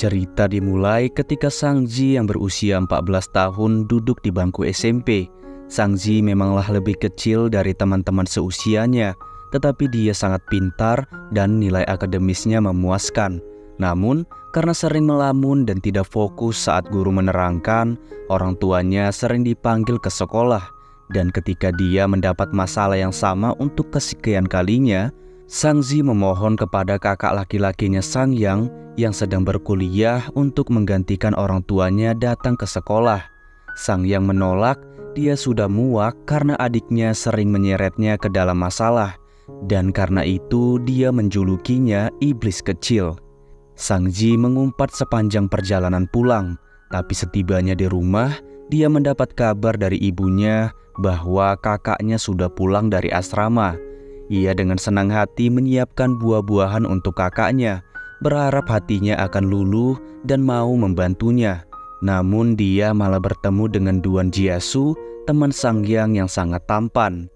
Cerita dimulai ketika Sang Ji yang berusia 14 tahun duduk di bangku SMP. Sang Ji memanglah lebih kecil dari teman-teman seusianya, tetapi dia sangat pintar dan nilai akademisnya memuaskan. Namun, karena sering melamun dan tidak fokus saat guru menerangkan, orang tuanya sering dipanggil ke sekolah. Dan ketika dia mendapat masalah yang sama untuk kesekian kalinya, Sang Ji memohon kepada kakak laki-lakinya Sang Yang yang sedang berkuliah untuk menggantikan orang tuanya datang ke sekolah. Sang Yang menolak, dia sudah muak karena adiknya sering menyeretnya ke dalam masalah. Dan karena itu dia menjulukinya iblis kecil. Sang Ji mengumpat sepanjang perjalanan pulang, tapi setibanya di rumah, dia mendapat kabar dari ibunya bahwa kakaknya sudah pulang dari asrama. Ia dengan senang hati menyiapkan buah-buahan untuk kakaknya, berharap hatinya akan luluh dan mau membantunya. Namun dia malah bertemu dengan Duan Jiasu, teman Sang Yang yang sangat tampan.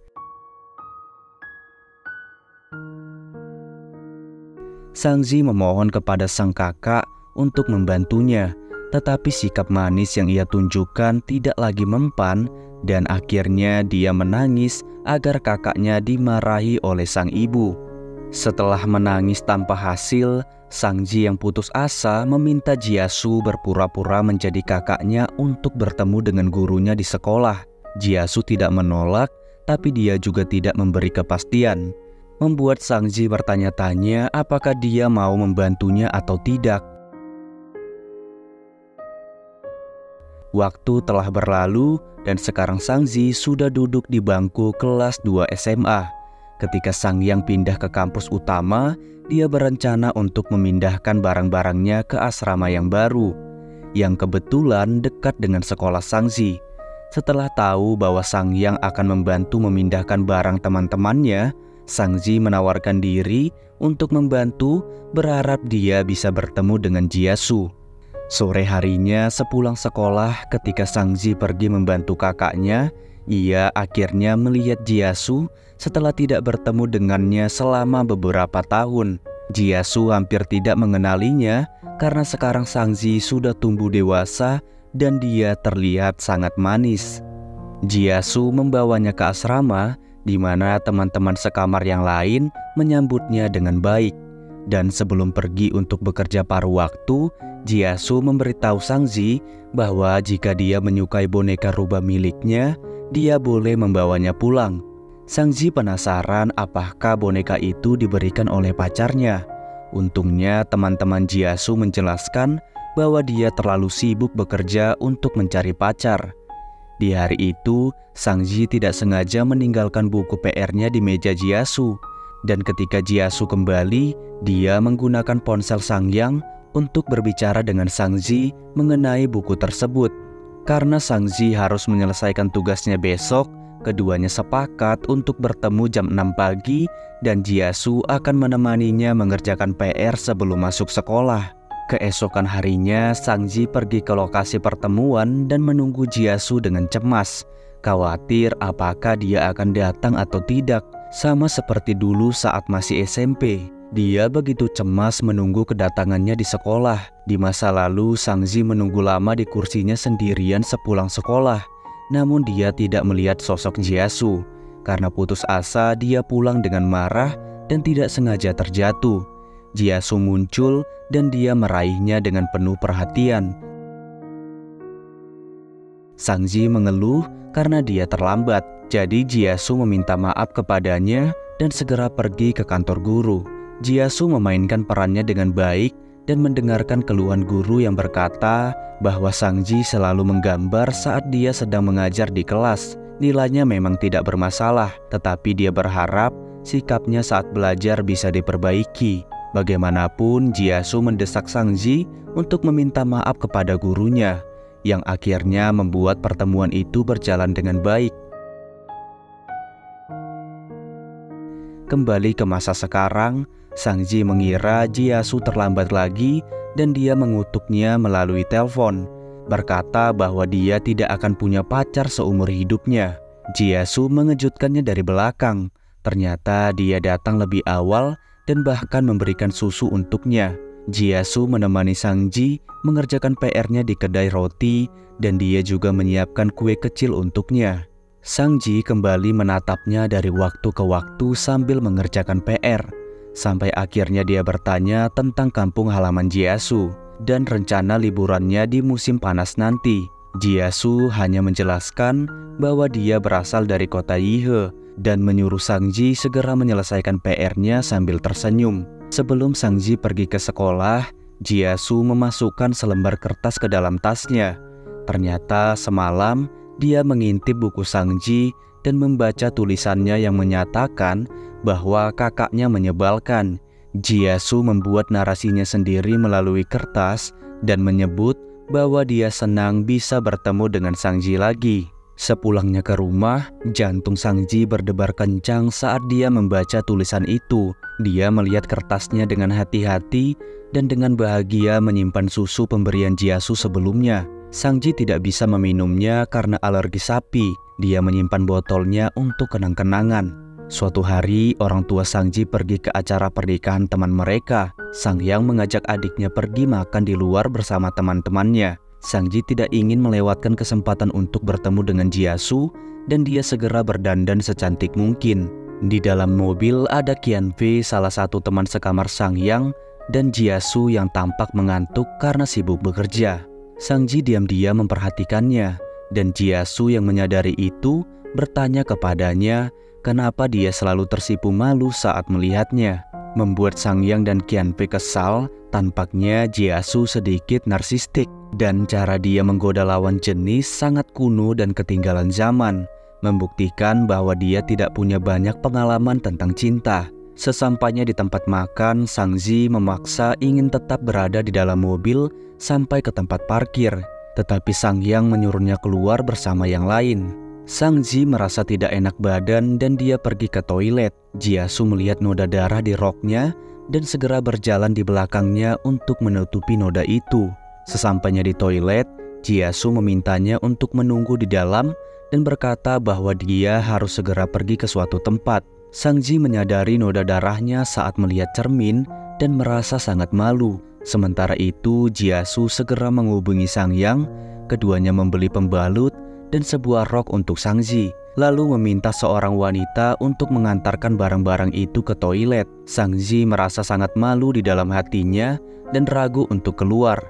Sang Ji memohon kepada sang kakak untuk membantunya, tetapi sikap manis yang ia tunjukkan tidak lagi mempan, dan akhirnya dia menangis agar kakaknya dimarahi oleh sang ibu. Setelah menangis tanpa hasil, Sang Ji yang putus asa meminta Jiasu berpura-pura menjadi kakaknya untuk bertemu dengan gurunya di sekolah. Jiasu tidak menolak, tapi dia juga tidak memberi kepastian, membuat Sang Ji bertanya-tanya apakah dia mau membantunya atau tidak. Waktu telah berlalu dan sekarang Sang Ji sudah duduk di bangku kelas 2 SMA. Ketika Sang Yang pindah ke kampus utama, dia berencana untuk memindahkan barang-barangnya ke asrama yang baru, yang kebetulan dekat dengan sekolah Sang Ji. Setelah tahu bahwa Sang Yang akan membantu memindahkan barang teman-temannya, Sang Ji menawarkan diri untuk membantu, berharap dia bisa bertemu dengan Jiasu. Sore harinya sepulang sekolah, ketika Sang Ji pergi membantu kakaknya, ia akhirnya melihat Jiasu setelah tidak bertemu dengannya selama beberapa tahun. Jiasu hampir tidak mengenalinya karena sekarang Sang Ji sudah tumbuh dewasa dan dia terlihat sangat manis. Jiasu membawanya ke asrama, di mana teman-teman sekamar yang lain menyambutnya dengan baik. Dan sebelum pergi untuk bekerja paruh waktu, Jiasu memberitahu Sang Ji bahwa jika dia menyukai boneka rubah miliknya, dia boleh membawanya pulang. Sang Ji penasaran apakah boneka itu diberikan oleh pacarnya. Untungnya teman-teman Jiasu menjelaskan bahwa dia terlalu sibuk bekerja untuk mencari pacar. Di hari itu, Sang Ji tidak sengaja meninggalkan buku PR-nya di meja Jiasu. Dan ketika Jiasu kembali, dia menggunakan ponsel Sang Yang untuk berbicara dengan Sang Ji mengenai buku tersebut. Karena Sang Ji harus menyelesaikan tugasnya besok, keduanya sepakat untuk bertemu jam 6 pagi dan Jiasu akan menemaninya mengerjakan PR sebelum masuk sekolah. Keesokan harinya, Sang Ji pergi ke lokasi pertemuan dan menunggu Jiasu dengan cemas, khawatir apakah dia akan datang atau tidak. Sama seperti dulu saat masih SMP, dia begitu cemas menunggu kedatangannya di sekolah. Di masa lalu, Sang Ji menunggu lama di kursinya sendirian sepulang sekolah. Namun dia tidak melihat sosok Jiasu. Karena putus asa, dia pulang dengan marah dan tidak sengaja terjatuh. Jiasu muncul dan dia meraihnya dengan penuh perhatian. Sang Ji mengeluh karena dia terlambat. Jadi Jiasu meminta maaf kepadanya dan segera pergi ke kantor guru. Jiasu memainkan perannya dengan baik dan mendengarkan keluhan guru yang berkata bahwa Sang Ji selalu menggambar saat dia sedang mengajar di kelas. Nilainya memang tidak bermasalah, tetapi dia berharap sikapnya saat belajar bisa diperbaiki. Bagaimanapun, Jiasu mendesak Sang Ji untuk meminta maaf kepada gurunya, yang akhirnya membuat pertemuan itu berjalan dengan baik. Kembali ke masa sekarang, Sang Ji mengira Jiasu terlambat lagi dan dia mengutuknya melalui telepon, berkata bahwa dia tidak akan punya pacar seumur hidupnya. Jiasu mengejutkannya dari belakang. Ternyata dia datang lebih awal dan bahkan memberikan susu untuknya. Jiesu menemani Sang Ji mengerjakan PR-nya di kedai roti dan dia juga menyiapkan kue kecil untuknya. Sang Ji kembali menatapnya dari waktu ke waktu sambil mengerjakan PR. Sampai akhirnya dia bertanya tentang kampung halaman Jiesu dan rencana liburannya di musim panas nanti. Jiesu hanya menjelaskan bahwa dia berasal dari kota Yihe dan menyuruh Sang Ji segera menyelesaikan PR-nya sambil tersenyum. Sebelum Sang Ji pergi ke sekolah, Jiesu memasukkan selembar kertas ke dalam tasnya. Ternyata semalam dia mengintip buku Sang Ji dan membaca tulisannya yang menyatakan bahwa kakaknya menyebalkan. Jiesu membuat narasinya sendiri melalui kertas dan menyebut bahwa dia senang bisa bertemu dengan Sang Ji lagi. Sepulangnya ke rumah, jantung Sang Ji berdebar kencang saat dia membaca tulisan itu. Dia melihat kertasnya dengan hati-hati dan dengan bahagia menyimpan susu pemberian Jiesu sebelumnya. Sang Ji tidak bisa meminumnya karena alergi sapi. Dia menyimpan botolnya untuk kenang-kenangan. Suatu hari, orang tua Sang Ji pergi ke acara pernikahan teman mereka. Sang Yang mengajak adiknya pergi makan di luar bersama teman-temannya. Sang Ji tidak ingin melewatkan kesempatan untuk bertemu dengan Jiesu dan dia segera berdandan secantik mungkin. Di dalam mobil ada Qianfei, salah satu teman sekamar Sang Yang, dan Jiesu yang tampak mengantuk karena sibuk bekerja. Sang Ji diam-diam memperhatikannya dan Jiesu yang menyadari itu bertanya kepadanya kenapa dia selalu tersipu malu saat melihatnya. Membuat Sang Yang dan Qianfei kesal, tampaknya Jiesu sedikit narsistik. Dan cara dia menggoda lawan jenis sangat kuno dan ketinggalan zaman, membuktikan bahwa dia tidak punya banyak pengalaman tentang cinta. Sesampainya di tempat makan, Sang Ji memaksa ingin tetap berada di dalam mobil sampai ke tempat parkir, tetapi Sang Yang menyuruhnya keluar bersama yang lain. Sang Ji merasa tidak enak badan dan dia pergi ke toilet. Jiesu melihat noda darah di roknya dan segera berjalan di belakangnya untuk menutupi noda itu. Sesampainya di toilet, Jiesu memintanya untuk menunggu di dalam dan berkata bahwa dia harus segera pergi ke suatu tempat. Sang Ji menyadari noda darahnya saat melihat cermin dan merasa sangat malu. Sementara itu, Jiesu segera menghubungi Sang Yang. Keduanya membeli pembalut dan sebuah rok untuk Sang Ji, lalu meminta seorang wanita untuk mengantarkan barang-barang itu ke toilet. Sang Ji merasa sangat malu di dalam hatinya dan ragu untuk keluar.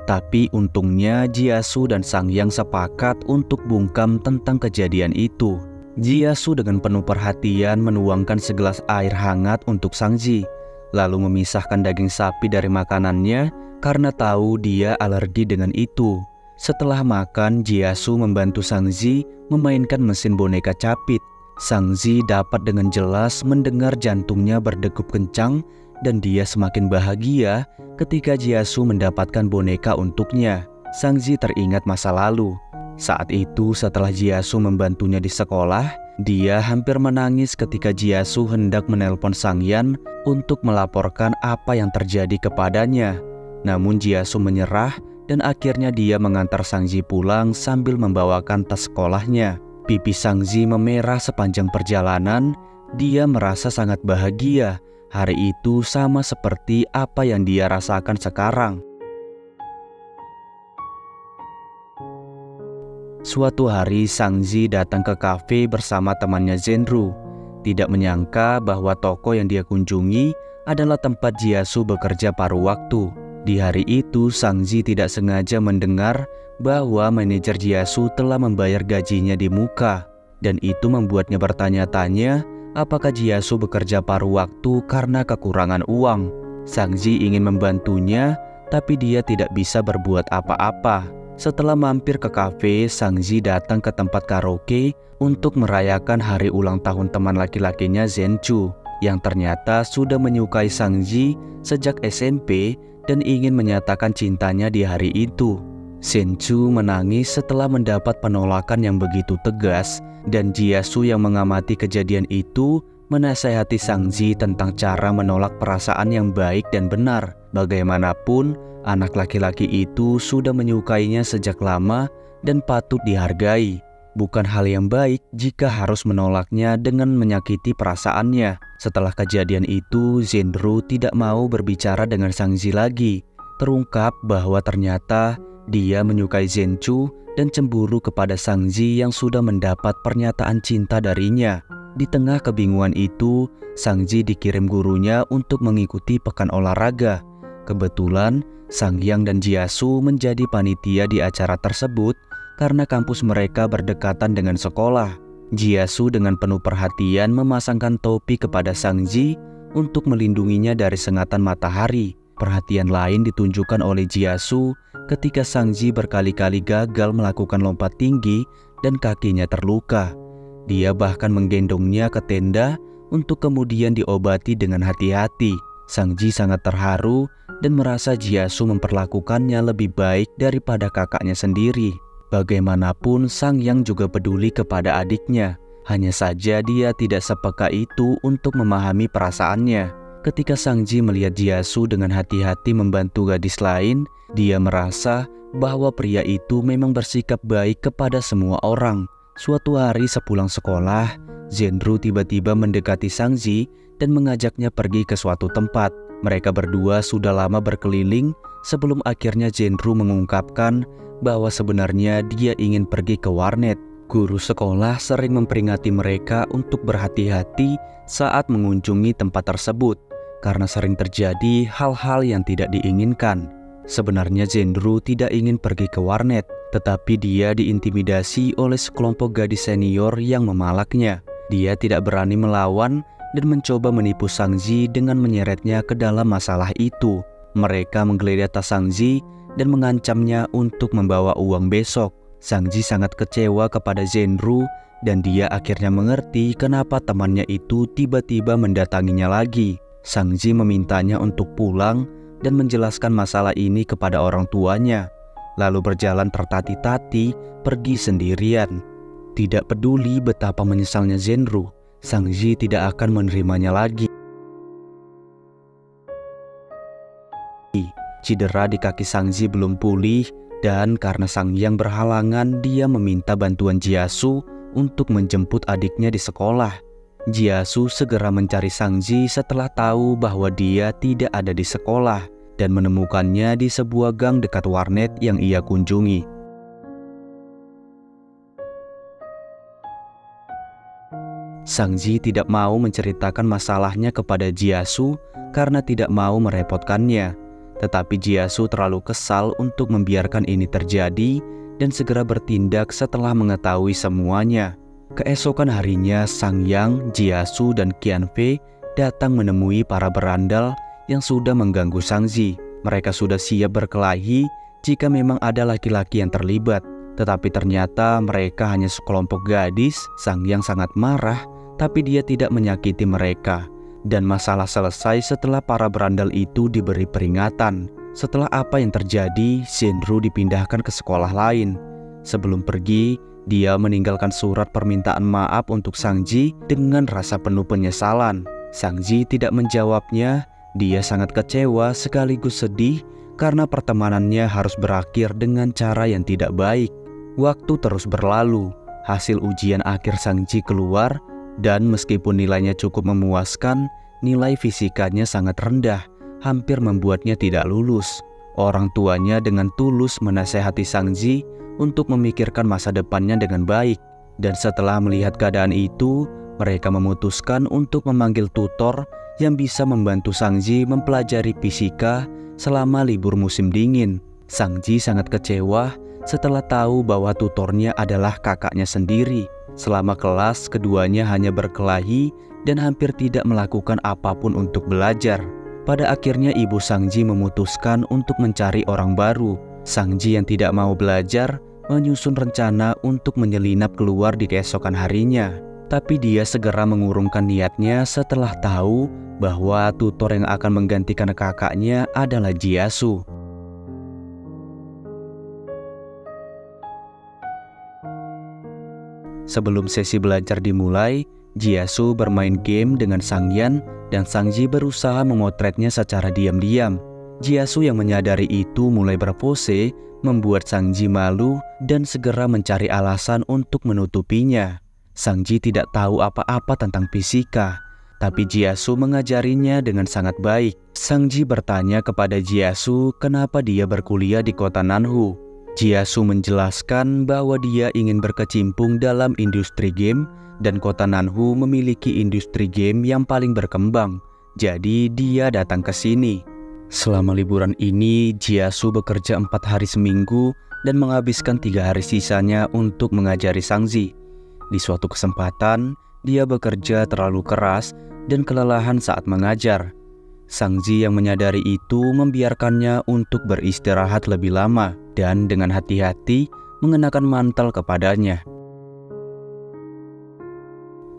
Tapi untungnya Jiesu dan Sang Yang sepakat untuk bungkam tentang kejadian itu. Jiesu dengan penuh perhatian menuangkan segelas air hangat untuk Sang Ji, lalu memisahkan daging sapi dari makanannya karena tahu dia alergi dengan itu. Setelah makan, Jiesu membantu Sang Ji memainkan mesin boneka capit. Sang Ji dapat dengan jelas mendengar jantungnya berdegup kencang dan dia semakin bahagia ketika Jiesu mendapatkan boneka untuknya. Sang Ji teringat masa lalu. Saat itu setelah Jiesu membantunya di sekolah, dia hampir menangis ketika Jiesu hendak menelpon Sang Yan untuk melaporkan apa yang terjadi kepadanya. Namun Jiesu menyerah dan akhirnya dia mengantar Sang Ji pulang sambil membawakan tas sekolahnya. Pipi Sang Ji memerah sepanjang perjalanan. Dia merasa sangat bahagia. Hari itu sama seperti apa yang dia rasakan sekarang. Suatu hari Sang Ji datang ke kafe bersama temannya Zhenru. Tidak menyangka bahwa toko yang dia kunjungi adalah tempat Jiesu bekerja paruh waktu. Di hari itu Sang Ji tidak sengaja mendengar bahwa manajer Jiesu telah membayar gajinya di muka. Dan itu membuatnya bertanya-tanya apakah Jiesu bekerja paruh waktu karena kekurangan uang. Sang Ji ingin membantunya, tapi dia tidak bisa berbuat apa-apa. Setelah mampir ke kafe, Sang Ji datang ke tempat karaoke untuk merayakan hari ulang tahun teman laki-lakinya Zhenchu, yang ternyata sudah menyukai Sang Ji sejak SMP dan ingin menyatakan cintanya di hari itu. Zhenchu menangis setelah mendapat penolakan yang begitu tegas, dan Jiesu yang mengamati kejadian itu menasehati Sang Ji tentang cara menolak perasaan yang baik dan benar. Bagaimanapun, anak laki-laki itu sudah menyukainya sejak lama dan patut dihargai. Bukan hal yang baik jika harus menolaknya dengan menyakiti perasaannya. Setelah kejadian itu, Zhenru tidak mau berbicara dengan Sangzi lagi. Terungkap bahwa ternyata dia menyukai Zhenchu dan cemburu kepada Sangzi yang sudah mendapat pernyataan cinta darinya. Di tengah kebingungan itu, Sangzi dikirim gurunya untuk mengikuti pekan olahraga. Kebetulan, Sangyang dan Jiasu menjadi panitia di acara tersebut karena kampus mereka berdekatan dengan sekolah. Jiasu dengan penuh perhatian memasangkan topi kepada Sangzi untuk melindunginya dari sengatan matahari. Perhatian lain ditunjukkan oleh Jiasu ketika Sangzi berkali-kali gagal melakukan lompat tinggi dan kakinya terluka. Dia bahkan menggendongnya ke tenda untuk kemudian diobati dengan hati-hati. Sangzi sangat terharu dan merasa Jiasu memperlakukannya lebih baik daripada kakaknya sendiri. Bagaimanapun, Sangyang juga peduli kepada adiknya. Hanya saja dia tidak sepeka itu untuk memahami perasaannya. Ketika Sangzi melihat Jiasu dengan hati-hati membantu gadis lain, dia merasa bahwa pria itu memang bersikap baik kepada semua orang. Suatu hari sepulang sekolah, Zhenru tiba-tiba mendekati Sangzi dan mengajaknya pergi ke suatu tempat. Mereka berdua sudah lama berkeliling sebelum akhirnya Zhenru mengungkapkan bahwa sebenarnya dia ingin pergi ke warnet. Guru sekolah sering memperingati mereka untuk berhati-hati saat mengunjungi tempat tersebut karena sering terjadi hal-hal yang tidak diinginkan. Sebenarnya Zhenru tidak ingin pergi ke warnet, tetapi dia diintimidasi oleh sekelompok gadis senior yang memalaknya. Dia tidak berani melawan dan mencoba menipu Sangzi dengan menyeretnya ke dalam masalah itu. Mereka menggeledah tas Sangzi dan mengancamnya untuk membawa uang besok. Sangzi sangat kecewa kepada Zhenru dan dia akhirnya mengerti kenapa temannya itu tiba-tiba mendatanginya lagi. Sangzi memintanya untuk pulang dan menjelaskan masalah ini kepada orang tuanya, lalu berjalan tertati-tati pergi sendirian. Tidak peduli betapa menyesalnya Zhenru, Sangzi tidak akan menerimanya lagi. Cedera di kaki Sangzi belum pulih dan karena Sangyang berhalangan, dia meminta bantuan Jiasu untuk menjemput adiknya di sekolah. Jiasu segera mencari Sangzi setelah tahu bahwa dia tidak ada di sekolah dan menemukannya di sebuah gang dekat warnet yang ia kunjungi. Sangzi tidak mau menceritakan masalahnya kepada Jiasu karena tidak mau merepotkannya. Tetapi Jiasu terlalu kesal untuk membiarkan ini terjadi dan segera bertindak setelah mengetahui semuanya. Keesokan harinya, Sangyang, Jiasu, dan Qianfei datang menemui para berandal yang sudah mengganggu Sangzi. Mereka sudah siap berkelahi jika memang ada laki-laki yang terlibat. Tetapi ternyata mereka hanya sekelompok gadis. Sangyang sangat marah, tapi dia tidak menyakiti mereka. Dan masalah selesai setelah para berandal itu diberi peringatan. Setelah apa yang terjadi, Zhenru dipindahkan ke sekolah lain. Sebelum pergi, dia meninggalkan surat permintaan maaf untuk Sangzi dengan rasa penuh penyesalan. Sangzi tidak menjawabnya. Dia sangat kecewa sekaligus sedih karena pertemanannya harus berakhir dengan cara yang tidak baik. Waktu terus berlalu. Hasil ujian akhir Sangzi keluar dan meskipun nilainya cukup memuaskan, nilai fisikanya sangat rendah, hampir membuatnya tidak lulus. Orang tuanya dengan tulus menasehati Sangzi untuk memikirkan masa depannya dengan baik. Dan setelah melihat keadaan itu, mereka memutuskan untuk memanggil tutor yang bisa membantu Sangzi mempelajari fisika selama libur musim dingin. Sangzi sangat kecewa setelah tahu bahwa tutornya adalah kakaknya sendiri. Selama kelas, keduanya hanya berkelahi dan hampir tidak melakukan apapun untuk belajar. Pada akhirnya ibu Sangzi memutuskan untuk mencari orang baru. Sangzi yang tidak mau belajar menyusun rencana untuk menyelinap keluar di keesokan harinya. Tapi dia segera mengurungkan niatnya setelah tahu bahwa tutor yang akan menggantikan kakaknya adalah Jiasu. Sebelum sesi belajar dimulai, Jiasu bermain game dengan Sangyan dan Sangzi berusaha memotretnya secara diam-diam. Jiasu yang menyadari itu mulai berpose, membuat Sang Ji malu dan segera mencari alasan untuk menutupinya. Sang Ji tidak tahu apa-apa tentang fisika, tapi Jiasu mengajarinya dengan sangat baik. Sang Ji bertanya kepada Jiasu kenapa dia berkuliah di kota Nanhu. Jiasu menjelaskan bahwa dia ingin berkecimpung dalam industri game dan kota Nanhu memiliki industri game yang paling berkembang. Jadi dia datang ke sini. Selama liburan ini, Jiasu bekerja 4 hari seminggu dan menghabiskan 3 hari sisanya untuk mengajari Sang Ji. Di suatu kesempatan, dia bekerja terlalu keras dan kelelahan saat mengajar. Sang Ji yang menyadari itu membiarkannya untuk beristirahat lebih lama dan dengan hati-hati mengenakan mantel kepadanya.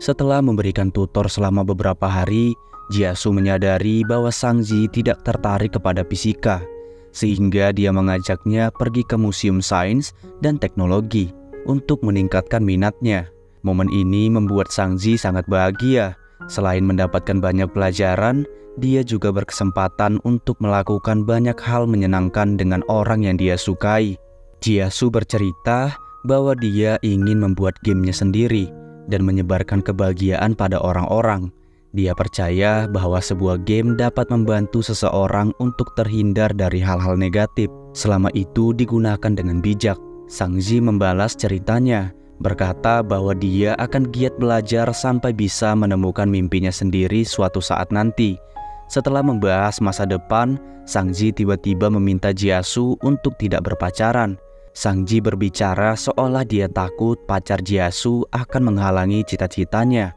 Setelah memberikan tutor selama beberapa hari, Jiasu menyadari bahwa Sang Ji tidak tertarik kepada fisika, sehingga dia mengajaknya pergi ke Museum Sains dan Teknologi untuk meningkatkan minatnya. Momen ini membuat Sang Ji sangat bahagia. Selain mendapatkan banyak pelajaran, dia juga berkesempatan untuk melakukan banyak hal menyenangkan dengan orang yang dia sukai. Jiasu bercerita bahwa dia ingin membuat gamenya sendiri dan menyebarkan kebahagiaan pada orang-orang. Dia percaya bahwa sebuah game dapat membantu seseorang untuk terhindar dari hal-hal negatif selama itu digunakan dengan bijak. Sang Ji membalas ceritanya, berkata bahwa dia akan giat belajar sampai bisa menemukan mimpinya sendiri suatu saat nanti. Setelah membahas masa depan, Sang Ji tiba-tiba meminta Jiasu untuk tidak berpacaran. Sang Ji berbicara seolah dia takut pacar Jiasu akan menghalangi cita-citanya.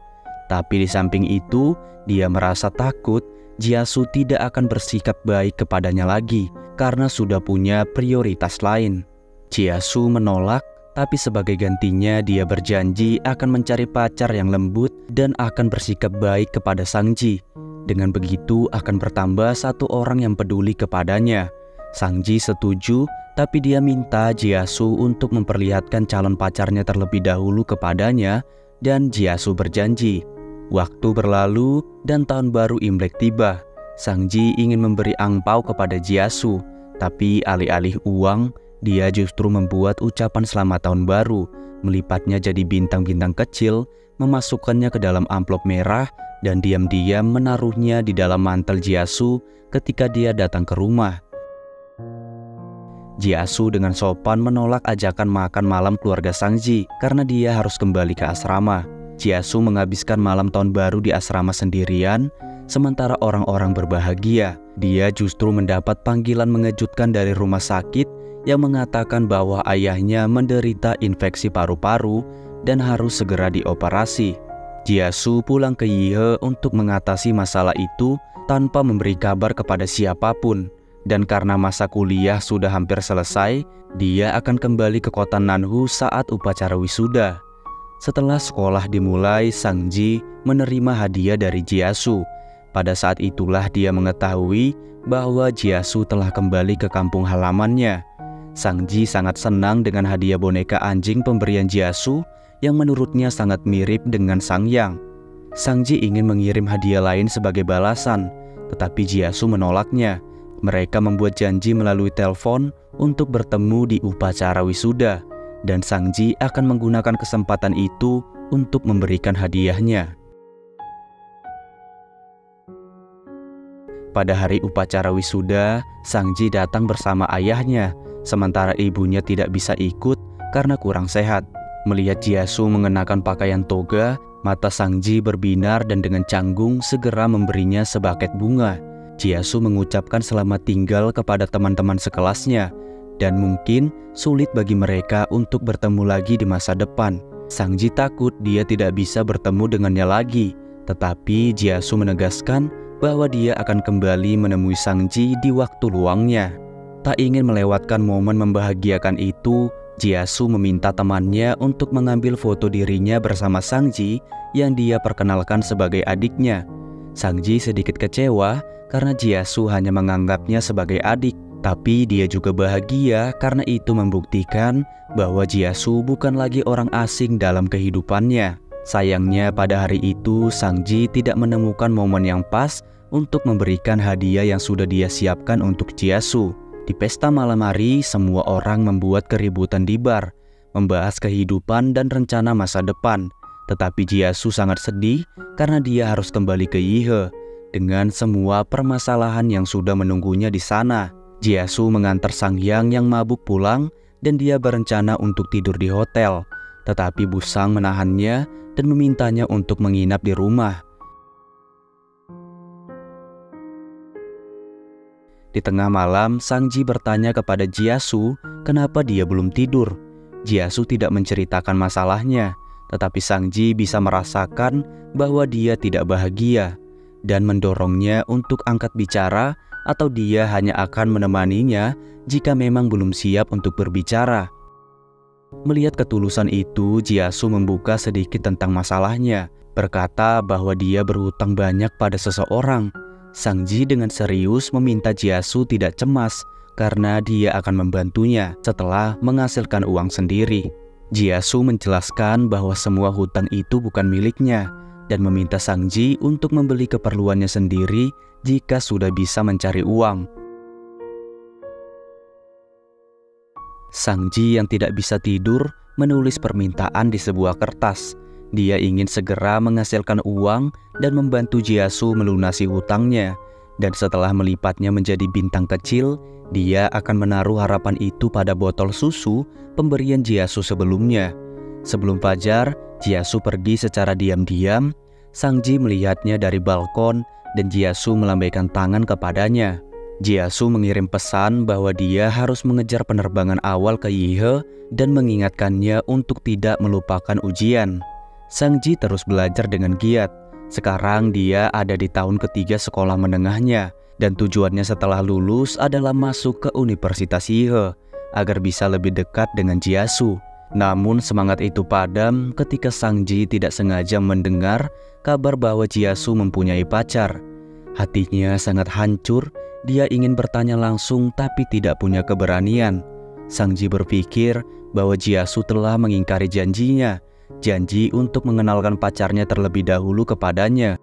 Tapi di samping itu, dia merasa takut Jiasu tidak akan bersikap baik kepadanya lagi karena sudah punya prioritas lain. Jiasu menolak, tapi sebagai gantinya dia berjanji akan mencari pacar yang lembut dan akan bersikap baik kepada Sang Ji. Dengan begitu akan bertambah satu orang yang peduli kepadanya. Sang Ji setuju, tapi dia minta Jiasu untuk memperlihatkan calon pacarnya terlebih dahulu kepadanya dan Jiasu berjanji. Waktu berlalu dan tahun baru Imlek tiba. Sang Ji ingin memberi angpau kepada Jiasu, tapi alih-alih uang, dia justru membuat ucapan selamat tahun baru, melipatnya jadi bintang-bintang kecil, memasukkannya ke dalam amplop merah, dan diam-diam menaruhnya di dalam mantel Jiasu ketika dia datang ke rumah. Jiasu dengan sopan menolak ajakan makan malam keluarga Sang Ji karena dia harus kembali ke asrama. Jiasu menghabiskan malam tahun baru di asrama sendirian, sementara orang-orang berbahagia. Dia justru mendapat panggilan mengejutkan dari rumah sakit yang mengatakan bahwa ayahnya menderita infeksi paru-paru dan harus segera dioperasi. Jiasu pulang ke Yihe untuk mengatasi masalah itu tanpa memberi kabar kepada siapapun. Dan karena masa kuliah sudah hampir selesai, dia akan kembali ke kota Nanhu saat upacara wisuda. Setelah sekolah dimulai, Sang Ji menerima hadiah dari Jiasu. Pada saat itulah dia mengetahui bahwa Jiasu telah kembali ke kampung halamannya. Sang Ji sangat senang dengan hadiah boneka anjing pemberian Jiasu yang menurutnya sangat mirip dengan Sang Yang. Sang Ji ingin mengirim hadiah lain sebagai balasan, tetapi Jiasu menolaknya. Mereka membuat janji melalui telepon untuk bertemu di upacara wisuda. Dan Sang Ji akan menggunakan kesempatan itu untuk memberikan hadiahnya. Pada hari upacara wisuda, Sang Ji datang bersama ayahnya, sementara ibunya tidak bisa ikut karena kurang sehat. Melihat Jiasu mengenakan pakaian toga, mata Sang Ji berbinar dan dengan canggung segera memberinya sebaket bunga. Jiasu mengucapkan selamat tinggal kepada teman-teman sekelasnya, dan mungkin sulit bagi mereka untuk bertemu lagi di masa depan. Sang Ji takut dia tidak bisa bertemu dengannya lagi, tetapi Jiasu menegaskan bahwa dia akan kembali menemui Sang Ji di waktu luangnya. Tak ingin melewatkan momen membahagiakan itu, Jiasu meminta temannya untuk mengambil foto dirinya bersama Sang Ji yang dia perkenalkan sebagai adiknya. Sang Ji sedikit kecewa karena Jiasu hanya menganggapnya sebagai adik. Tapi dia juga bahagia karena itu membuktikan bahwa Jiasu bukan lagi orang asing dalam kehidupannya. Sayangnya pada hari itu Sang Ji tidak menemukan momen yang pas untuk memberikan hadiah yang sudah dia siapkan untuk Jia-su. Di pesta malam hari, semua orang membuat keributan di bar, membahas kehidupan dan rencana masa depan. Tetapi Jia-su sangat sedih karena dia harus kembali ke Yihe dengan semua permasalahan yang sudah menunggunya di sana. Jia-su mengantar Sangyang yang mabuk pulang dan dia berencana untuk tidur di hotel. Tetapi Busang menahannya dan memintanya untuk menginap di rumah. Di tengah malam, Sangji bertanya kepada Jia-su kenapa dia belum tidur. Jia-su tidak menceritakan masalahnya, tetapi Sangji bisa merasakan bahwa dia tidak bahagia dan mendorongnya untuk angkat bicara atau dia hanya akan menemaninya jika memang belum siap untuk berbicara. Melihat ketulusan itu, Jia-su membuka sedikit tentang masalahnya, berkata bahwa dia berhutang banyak pada seseorang. Sangji dengan serius meminta Jia-su tidak cemas karena dia akan membantunya setelah menghasilkan uang sendiri. Jia-su menjelaskan bahwa semua hutang itu bukan miliknya dan meminta Sangji untuk membeli keperluannya sendiri jika sudah bisa mencari uang. Sangji yang tidak bisa tidur menulis permintaan di sebuah kertas. Dia ingin segera menghasilkan uang dan membantu Jia-su melunasi hutangnya. Dan setelah melipatnya menjadi bintang kecil, dia akan menaruh harapan itu pada botol susu pemberian Jia-su sebelumnya. Sebelum fajar, Jia-su pergi secara diam-diam. Sangji melihatnya dari balkon dan Jia-su melambaikan tangan kepadanya. Jia-su mengirim pesan bahwa dia harus mengejar penerbangan awal ke Yihe dan mengingatkannya untuk tidak melupakan ujian. Sangji terus belajar dengan giat. Sekarang dia ada di tahun ketiga sekolah menengahnya dan tujuannya setelah lulus adalah masuk ke Universitas Yihe agar bisa lebih dekat dengan Jia-su. Namun semangat itu padam ketika Sangji tidak sengaja mendengar kabar bahwa Jia-su mempunyai pacar. Hatinya sangat hancur, dia ingin bertanya langsung tapi tidak punya keberanian. Sangji berpikir bahwa Jia-su telah mengingkari janjinya. Janji untuk mengenalkan pacarnya terlebih dahulu kepadanya.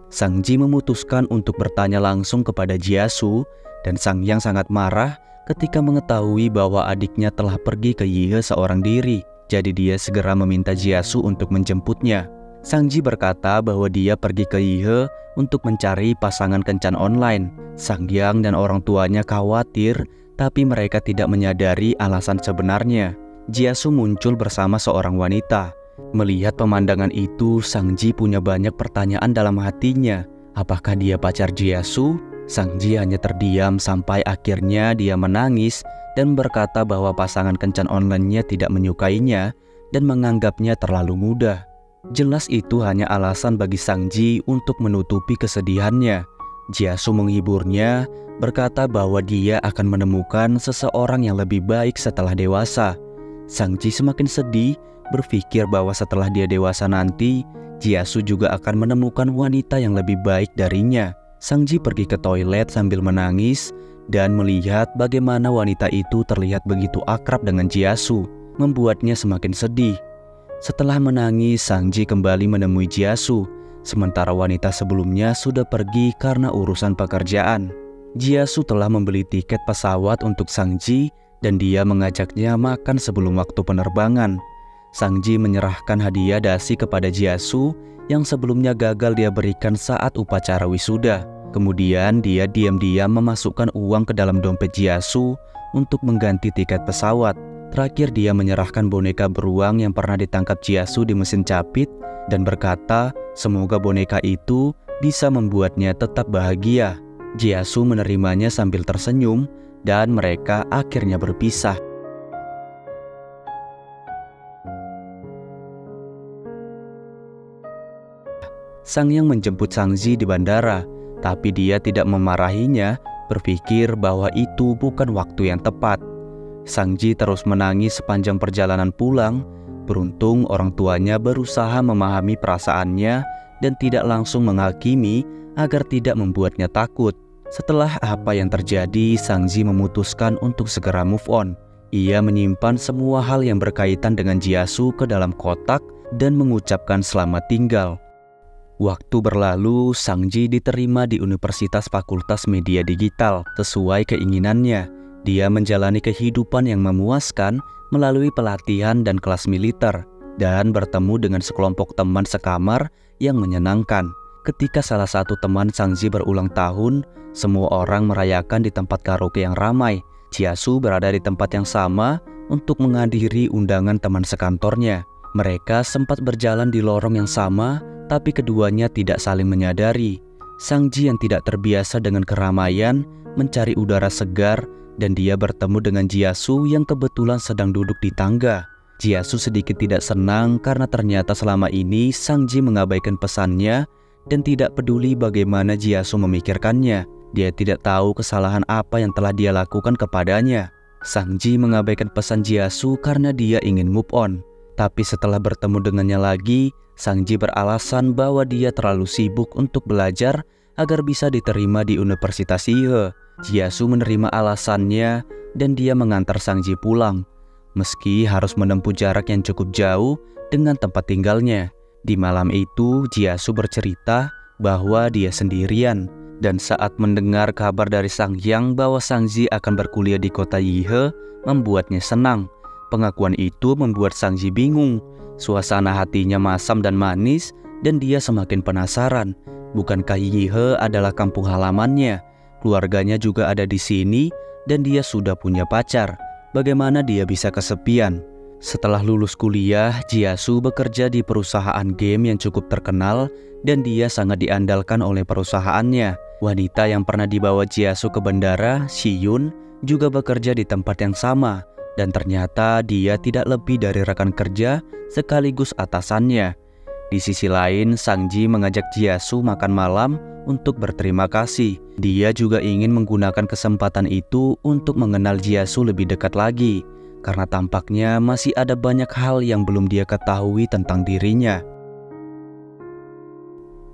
Sangji memutuskan untuk bertanya langsung kepada Jia-su dan Sangyang sangat marah ketika mengetahui bahwa adiknya telah pergi ke Yihe seorang diri. Jadi dia segera meminta Jia-su untuk menjemputnya. Sangji berkata bahwa dia pergi ke Yihe untuk mencari pasangan kencan online. Sangyang dan orang tuanya khawatir, tapi mereka tidak menyadari alasan sebenarnya. Jia-su muncul bersama seorang wanita. Melihat pemandangan itu, Sangji punya banyak pertanyaan dalam hatinya. Apakah dia pacar Jia-su? Sangji hanya terdiam sampai akhirnya dia menangis dan berkata bahwa pasangan kencan online-nya tidak menyukainya dan menganggapnya terlalu muda. Jelas itu hanya alasan bagi Sangji untuk menutupi kesedihannya. Jia-su menghiburnya, berkata bahwa dia akan menemukan seseorang yang lebih baik setelah dewasa. Sangji semakin sedih, berpikir bahwa setelah dia dewasa nanti, Jia-su juga akan menemukan wanita yang lebih baik darinya. Sangji pergi ke toilet sambil menangis dan melihat bagaimana wanita itu terlihat begitu akrab dengan Jia-su, membuatnya semakin sedih. Setelah menangis, Sangji kembali menemui Jia-su, sementara wanita sebelumnya sudah pergi karena urusan pekerjaan. Jia-su telah membeli tiket pesawat untuk Sangji dan dia mengajaknya makan sebelum waktu penerbangan. Sangji menyerahkan hadiah dasi kepada Jia-su yang sebelumnya gagal dia berikan saat upacara wisuda. Kemudian dia diam-diam memasukkan uang ke dalam dompet Jia-su untuk mengganti tiket pesawat. Terakhir dia menyerahkan boneka beruang yang pernah ditangkap Jia-su di mesin capit dan berkata semoga boneka itu bisa membuatnya tetap bahagia. Jia-su menerimanya sambil tersenyum dan mereka akhirnya berpisah. Sangyang menjemput Sangji di bandara, tapi dia tidak memarahinya, berpikir bahwa itu bukan waktu yang tepat. Sangji terus menangis sepanjang perjalanan pulang. Beruntung orang tuanya berusaha memahami perasaannya dan tidak langsung menghakimi agar tidak membuatnya takut. Setelah apa yang terjadi, Sangji memutuskan untuk segera move on. Ia menyimpan semua hal yang berkaitan dengan Jiasu ke dalam kotak dan mengucapkan selamat tinggal. Waktu berlalu, Sang-ji diterima di Universitas Fakultas Media Digital sesuai keinginannya. Dia menjalani kehidupan yang memuaskan melalui pelatihan dan kelas militer, dan bertemu dengan sekelompok teman sekamar yang menyenangkan. Ketika salah satu teman Sang-ji berulang tahun, semua orang merayakan di tempat karaoke yang ramai. Jiasu berada di tempat yang sama untuk menghadiri undangan teman sekantornya. Mereka sempat berjalan di lorong yang sama, tapi keduanya tidak saling menyadari. Sang-ji yang tidak terbiasa dengan keramaian mencari udara segar, dan dia bertemu dengan Jiasu yang kebetulan sedang duduk di tangga. Jiasu sedikit tidak senang karena ternyata selama ini Sang-ji mengabaikan pesannya dan tidak peduli bagaimana Jiasu memikirkannya. Dia tidak tahu kesalahan apa yang telah dia lakukan kepadanya. Sang-ji mengabaikan pesan Jiasu karena dia ingin move on. Tapi setelah bertemu dengannya lagi, Sang-ji beralasan bahwa dia terlalu sibuk untuk belajar agar bisa diterima di Universitas Ihe. Jiasu menerima alasannya dan dia mengantar Sang-ji pulang, meski harus menempuh jarak yang cukup jauh dengan tempat tinggalnya. Di malam itu, Jiasu bercerita bahwa dia sendirian. Dan saat mendengar kabar dari Sang-hyang bahwa Sang-ji akan berkuliah di kota Yihe, membuatnya senang. Pengakuan itu membuat Sang-ji bingung. Suasana hatinya masam dan manis, dan dia semakin penasaran. Bukankah Yihe adalah kampung halamannya? Keluarganya juga ada di sini, dan dia sudah punya pacar. Bagaimana dia bisa kesepian? Setelah lulus kuliah, Jiasu bekerja di perusahaan game yang cukup terkenal, dan dia sangat diandalkan oleh perusahaannya. Wanita yang pernah dibawa Jiasu ke bandara, Shiyun, juga bekerja di tempat yang sama, dan ternyata dia tidak lebih dari rekan kerja sekaligus atasannya. Di sisi lain, Sang-ji mengajak Jiasu makan malam untuk berterima kasih. Dia juga ingin menggunakan kesempatan itu untuk mengenal Jiasu lebih dekat lagi, karena tampaknya masih ada banyak hal yang belum dia ketahui tentang dirinya.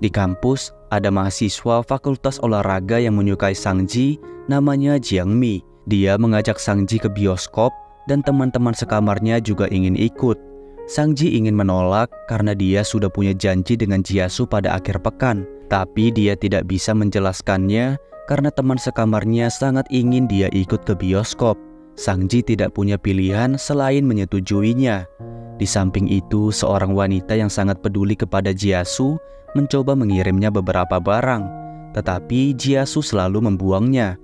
Di kampus, ada mahasiswa fakultas olahraga yang menyukai Sang-ji, namanya Jiang Mi. Dia mengajak Sang-ji ke bioskop, dan teman-teman sekamarnya juga ingin ikut. Sang-ji ingin menolak karena dia sudah punya janji dengan Jiasu pada akhir pekan. Tapi dia tidak bisa menjelaskannya karena teman sekamarnya sangat ingin dia ikut ke bioskop. Sang-ji tidak punya pilihan selain menyetujuinya. Di samping itu, seorang wanita yang sangat peduli kepada Jiasu mencoba mengirimnya beberapa barang, tetapi Jiasu selalu membuangnya.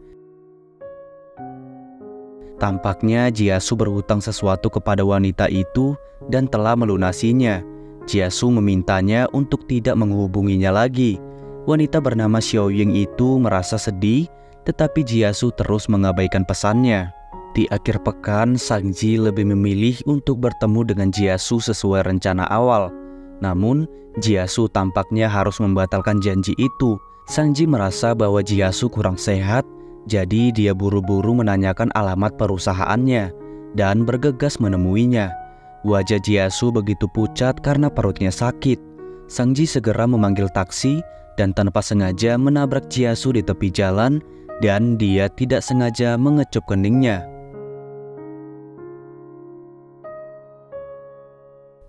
Tampaknya Jiasu berhutang sesuatu kepada wanita itu dan telah melunasinya. Jiasu memintanya untuk tidak menghubunginya lagi. Wanita bernama Xiaoying itu merasa sedih, tetapi Jiasu terus mengabaikan pesannya. Di akhir pekan, Sang-ji lebih memilih untuk bertemu dengan Jiasu sesuai rencana awal. Namun, Jiasu tampaknya harus membatalkan janji itu. Sang-ji merasa bahwa Jiasu kurang sehat, jadi dia buru-buru menanyakan alamat perusahaannya dan bergegas menemuinya. Wajah Jiasu begitu pucat karena perutnya sakit. Sang-ji segera memanggil taksi dan tanpa sengaja menabrak Jiasu di tepi jalan, dan dia tidak sengaja mengecup keningnya.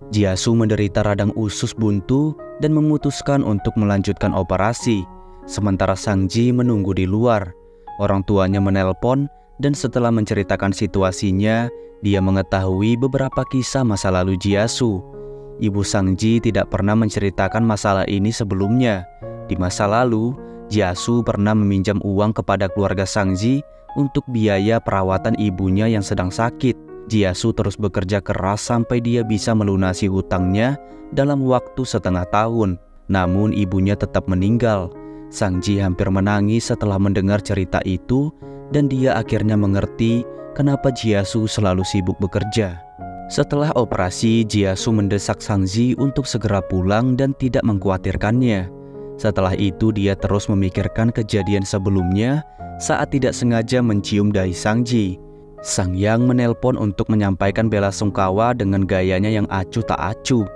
Jiasu menderita radang usus buntu dan memutuskan untuk melanjutkan operasi. Sementara Sang-ji menunggu di luar. Orang tuanya menelpon dan setelah menceritakan situasinya, dia mengetahui beberapa kisah masa lalu Jiasu. Ibu Sang-ji tidak pernah menceritakan masalah ini sebelumnya. Di masa lalu, Jiasu pernah meminjam uang kepada keluarga Sang-ji untuk biaya perawatan ibunya yang sedang sakit. Jiasu terus bekerja keras sampai dia bisa melunasi hutangnya dalam waktu setengah tahun. Namun ibunya tetap meninggal. Sang-ji hampir menangis setelah mendengar cerita itu, dan dia akhirnya mengerti kenapa Jiasu selalu sibuk bekerja. Setelah operasi, Jiasu mendesak Sang-ji untuk segera pulang dan tidak mengkhawatirkannya. Setelah itu dia terus memikirkan kejadian sebelumnya saat tidak sengaja mencium dahi Sang-ji. Sang-hyang menelpon untuk menyampaikan bela sungkawa dengan gayanya yang acuh tak acuh.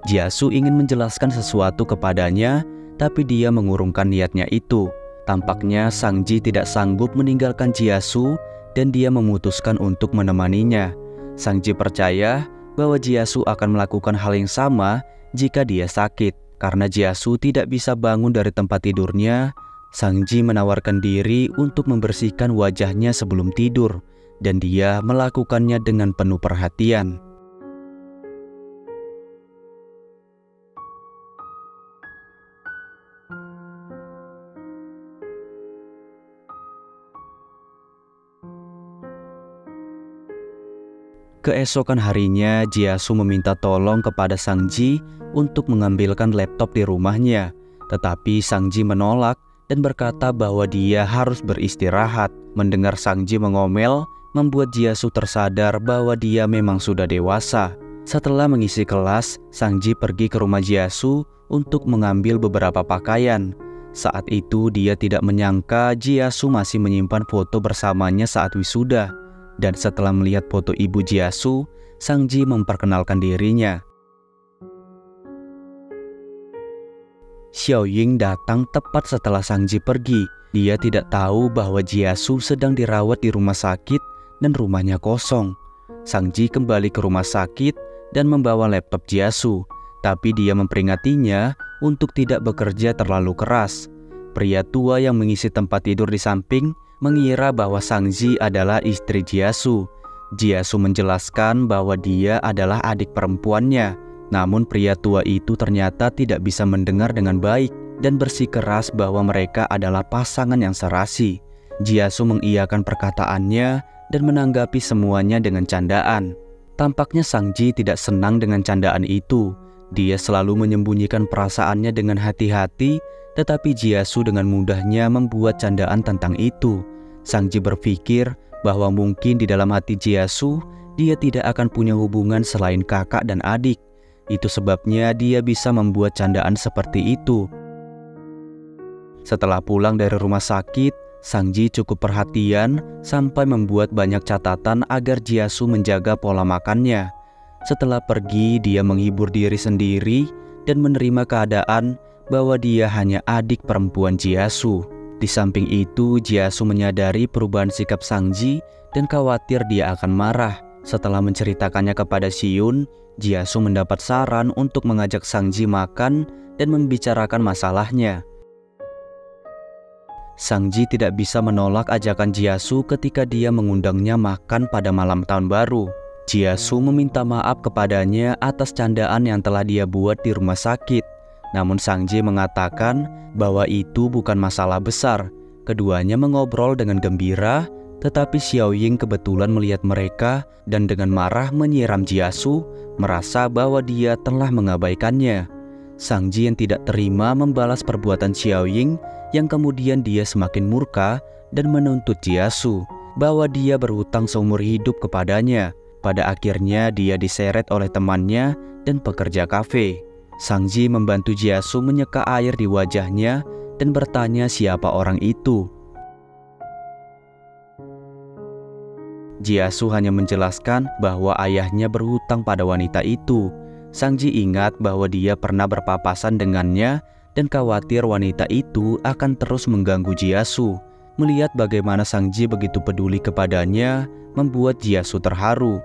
Jiasu ingin menjelaskan sesuatu kepadanya, tapi dia mengurungkan niatnya itu. Tampaknya Sang-ji tidak sanggup meninggalkan Jiasu, dan dia memutuskan untuk menemaninya. Sang Ji percaya bahwa Jia-su akan melakukan hal yang sama jika dia sakit. Karena Jia-su tidak bisa bangun dari tempat tidurnya, Sang Ji menawarkan diri untuk membersihkan wajahnya sebelum tidur, dan dia melakukannya dengan penuh perhatian. Keesokan harinya, Jia-su meminta tolong kepada Sang Ji untuk mengambilkan laptop di rumahnya. Tetapi Sang Ji menolak dan berkata bahwa dia harus beristirahat. Mendengar Sang Ji mengomel, membuat Jia-su tersadar bahwa dia memang sudah dewasa. Setelah mengisi kelas, Sang Ji pergi ke rumah Jia-su untuk mengambil beberapa pakaian. Saat itu dia tidak menyangka Jia-su masih menyimpan foto bersamanya saat wisuda. Dan setelah melihat foto ibu Jia-su, Sang Ji memperkenalkan dirinya. Xiao Ying datang tepat setelah Sang Ji pergi. Dia tidak tahu bahwa Jia-su sedang dirawat di rumah sakit dan rumahnya kosong. Sang Ji kembali ke rumah sakit dan membawa laptop Jia-su, tapi dia memperingatinya untuk tidak bekerja terlalu keras. Pria tua yang mengisi tempat tidur di samping mengira bahwa Sang Ji adalah istri Jia-su. Jia-su menjelaskan bahwa dia adalah adik perempuannya. Namun pria tua itu ternyata tidak bisa mendengar dengan baik dan bersikeras bahwa mereka adalah pasangan yang serasi. Jia-su mengiyakan perkataannya dan menanggapi semuanya dengan candaan. Tampaknya Sang Ji tidak senang dengan candaan itu. Dia selalu menyembunyikan perasaannya dengan hati-hati, tetapi Jia-su dengan mudahnya membuat candaan tentang itu. Sang Ji berpikir bahwa mungkin di dalam hati Jia-su, dia tidak akan punya hubungan selain kakak dan adik. Itu sebabnya dia bisa membuat candaan seperti itu. Setelah pulang dari rumah sakit, Sang Ji cukup perhatian sampai membuat banyak catatan agar Jia-su menjaga pola makannya. Setelah pergi, dia menghibur diri sendiri dan menerima keadaan bahwa dia hanya adik perempuan Jia-su. Di samping itu, Jia-su menyadari perubahan sikap Sang Ji dan khawatir dia akan marah. Setelah menceritakannya kepada Siyun, Jia-su mendapat saran untuk mengajak Sang Ji makan dan membicarakan masalahnya. Sang Ji tidak bisa menolak ajakan Jia-su ketika dia mengundangnya makan pada malam tahun baru. Jia-su meminta maaf kepadanya atas candaan yang telah dia buat di rumah sakit. Namun Sang Ji mengatakan bahwa itu bukan masalah besar. Keduanya mengobrol dengan gembira, tetapi Xiao Ying kebetulan melihat mereka dan dengan marah menyiram Jia-su, merasa bahwa dia telah mengabaikannya. Sang Ji yang tidak terima membalas perbuatan Xiao Ying, yang kemudian dia semakin murka dan menuntut Jia-su bahwa dia berhutang seumur hidup kepadanya. Pada akhirnya dia diseret oleh temannya dan pekerja kafe. Sang Ji membantu Jia-su menyeka air di wajahnya dan bertanya siapa orang itu. Jia-su hanya menjelaskan bahwa ayahnya berhutang pada wanita itu. Sang Ji ingat bahwa dia pernah berpapasan dengannya dan khawatir wanita itu akan terus mengganggu Jia-su. Melihat bagaimana Sang Ji begitu peduli kepadanya, membuat Jia-su terharu.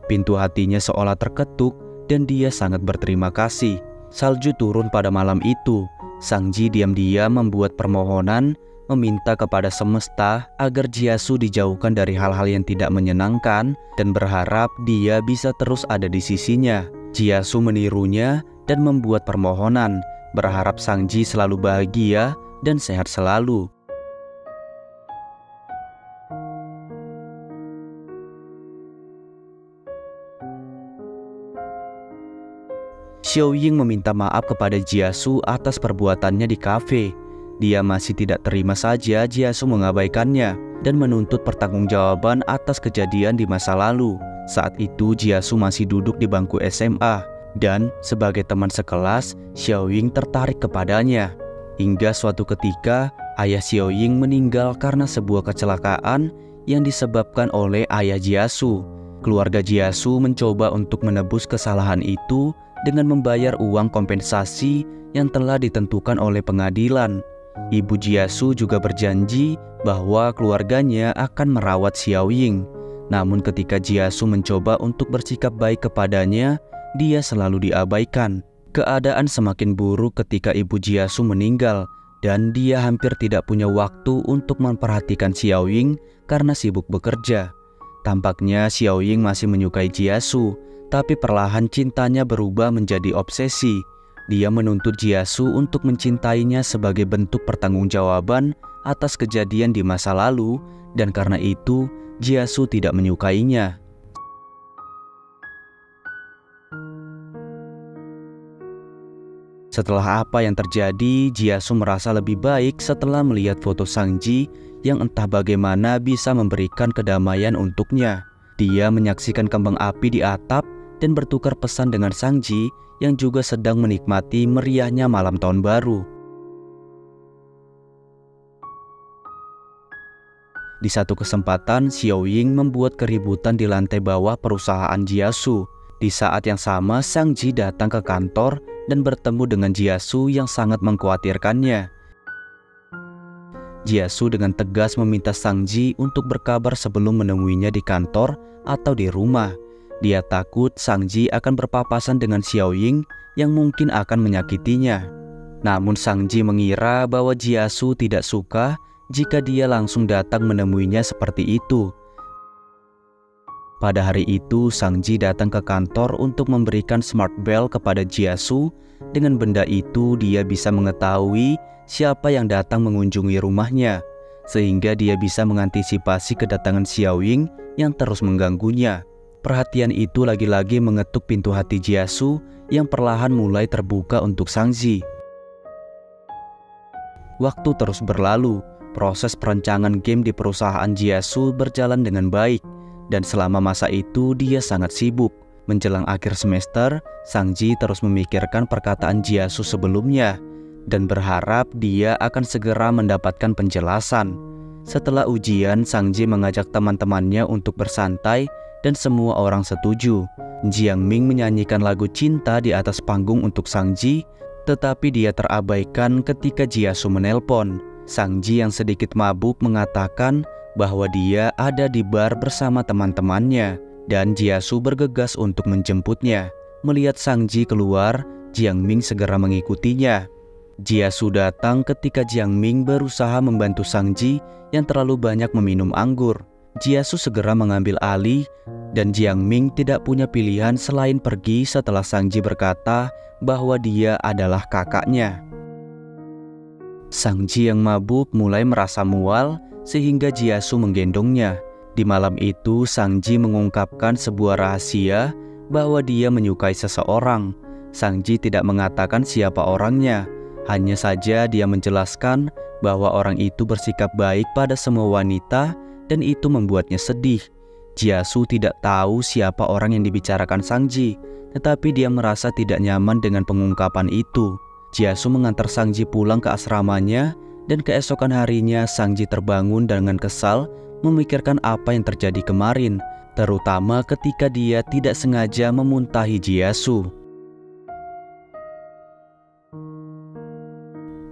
Pintu hatinya seolah terketuk dan dia sangat berterima kasih. Salju turun pada malam itu. Sang Ji diam-diam membuat permohonan, meminta kepada semesta agar Jia-su dijauhkan dari hal-hal yang tidak menyenangkan dan berharap dia bisa terus ada di sisinya. Jia-su menirunya dan membuat permohonan, berharap Sang Ji selalu bahagia dan sehat selalu. Xiao Ying meminta maaf kepada Jia-su atas perbuatannya di kafe. Dia masih tidak terima saja Jia-su mengabaikannya dan menuntut pertanggungjawaban atas kejadian di masa lalu. Saat itu Jia-su masih duduk di bangku SMA dan sebagai teman sekelas, Xiao Ying tertarik kepadanya. Hingga suatu ketika, ayah Xiao Ying meninggal karena sebuah kecelakaan yang disebabkan oleh ayah Jia-su. Keluarga Jia-su mencoba untuk menebus kesalahan itu dengan membayar uang kompensasi yang telah ditentukan oleh pengadilan. Ibu Jiasu juga berjanji bahwa keluarganya akan merawat Xiaoying. Namun ketika Jiasu mencoba untuk bersikap baik kepadanya, dia selalu diabaikan. Keadaan semakin buruk ketika Ibu Jiasu meninggal dan dia hampir tidak punya waktu untuk memperhatikan Xiaoying karena sibuk bekerja. Tampaknya Xiaoying masih menyukai Jiasu, tapi perlahan cintanya berubah menjadi obsesi. Dia menuntut Jiasu untuk mencintainya sebagai bentuk pertanggungjawaban atas kejadian di masa lalu, dan karena itu Jiasu tidak menyukainya. Setelah apa yang terjadi, Jiasu merasa lebih baik setelah melihat foto Sangji yang entah bagaimana bisa memberikan kedamaian untuknya. Dia menyaksikan kembang api di atap dan bertukar pesan dengan Sangji yang juga sedang menikmati meriahnya malam tahun baru. Di satu kesempatan, Xiaoying membuat keributan di lantai bawah perusahaan Jiasu. Di saat yang sama, Sangji datang ke kantor dan bertemu dengan Jiasu yang sangat mengkhawatirkannya. Jiasu dengan tegas meminta Sangji untuk berkabar sebelum menemuinya di kantor atau di rumah. Dia takut Sangji akan berpapasan dengan Xiaoying yang mungkin akan menyakitinya. Namun Sangji mengira bahwa Jiasu tidak suka jika dia langsung datang menemuinya seperti itu. Pada hari itu, Sangji datang ke kantor untuk memberikan smart bell kepada Jiasu. Dengan benda itu, dia bisa mengetahui siapa yang datang mengunjungi rumahnya, sehingga dia bisa mengantisipasi kedatangan Xiaoying yang terus mengganggunya. Perhatian itu lagi-lagi mengetuk pintu hati Jiasu yang perlahan mulai terbuka untuk Sangji. Waktu terus berlalu, proses perancangan game di perusahaan Jiasu berjalan dengan baik. Dan selama masa itu dia sangat sibuk. Menjelang akhir semester, Sangji terus memikirkan perkataan Jiasu sebelumnya dan berharap dia akan segera mendapatkan penjelasan. Setelah ujian, Sangji mengajak teman-temannya untuk bersantai dan semua orang setuju. Jiangming menyanyikan lagu cinta di atas panggung untuk Sangji, tetapi dia terabaikan ketika Jiasu menelpon. Sangji yang sedikit mabuk mengatakan bahwa dia ada di bar bersama teman-temannya dan Jiasu bergegas untuk menjemputnya. Melihat Sangji keluar, Jiangming segera mengikutinya. Jiasu datang ketika Jiangming berusaha membantu Sangji yang terlalu banyak meminum anggur. Jiasu segera mengambil alih dan Jiangming tidak punya pilihan selain pergi setelah Sangji berkata bahwa dia adalah kakaknya. Sangji yang mabuk mulai merasa mual sehingga Jiasu menggendongnya. Di malam itu, Sangji mengungkapkan sebuah rahasia bahwa dia menyukai seseorang. Sangji tidak mengatakan siapa orangnya, hanya saja dia menjelaskan bahwa orang itu bersikap baik pada semua wanita dan itu membuatnya sedih. Jiasu tidak tahu siapa orang yang dibicarakan Sangji, tetapi dia merasa tidak nyaman dengan pengungkapan itu. Jiasu mengantar Sangji pulang ke asramanya. Dan keesokan harinya Sangji terbangun dengan kesal memikirkan apa yang terjadi kemarin, terutama ketika dia tidak sengaja memuntahi Jiasu.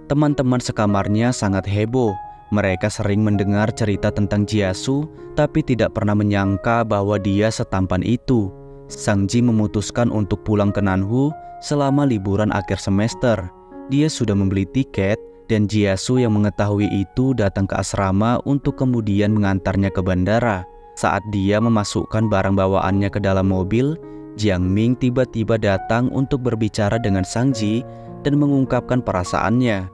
Teman-teman sekamarnya sangat heboh. Mereka sering mendengar cerita tentang Jiasu, tapi tidak pernah menyangka bahwa dia setampan itu. Sangji memutuskan untuk pulang ke Nanhu selama liburan akhir semester. Dia sudah membeli tiket, dan Jiasu yang mengetahui itu datang ke asrama untuk kemudian mengantarnya ke bandara. Saat dia memasukkan barang bawaannya ke dalam mobil, Jiangming tiba-tiba datang untuk berbicara dengan Sangji dan mengungkapkan perasaannya.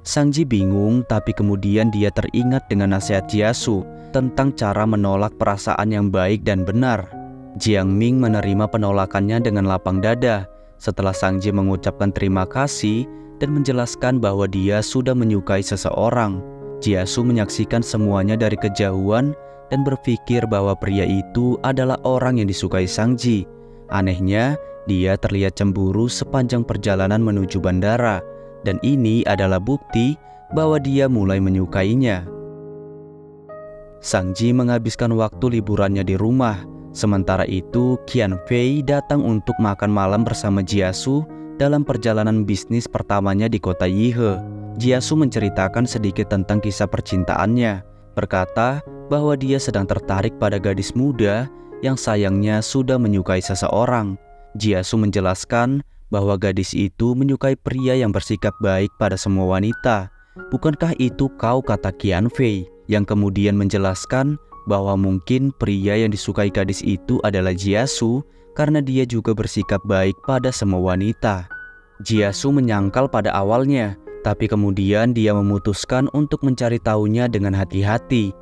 Sangji bingung, tapi kemudian dia teringat dengan nasihat Jiasu tentang cara menolak perasaan yang baik dan benar. Jiangming menerima penolakannya dengan lapang dada. Setelah Sangji mengucapkan terima kasih dan menjelaskan bahwa dia sudah menyukai seseorang, Jiasu menyaksikan semuanya dari kejauhan dan berpikir bahwa pria itu adalah orang yang disukai Sangji. Anehnya, dia terlihat cemburu sepanjang perjalanan menuju bandara, dan ini adalah bukti bahwa dia mulai menyukainya. Sangji menghabiskan waktu liburannya di rumah. Sementara itu, Qian Fei datang untuk makan malam bersama Jiasu dalam perjalanan bisnis pertamanya di kota Yihe. Jiasu menceritakan sedikit tentang kisah percintaannya, berkata bahwa dia sedang tertarik pada gadis muda yang sayangnya sudah menyukai seseorang. Jiasu menjelaskan bahwa gadis itu menyukai pria yang bersikap baik pada semua wanita. "Bukankah itu kau?" kata Qianfei, yang kemudian menjelaskan bahwa mungkin pria yang disukai gadis itu adalah Jiasu karena dia juga bersikap baik pada semua wanita. Jiasu menyangkal pada awalnya, tapi kemudian dia memutuskan untuk mencari tahunya dengan hati-hati.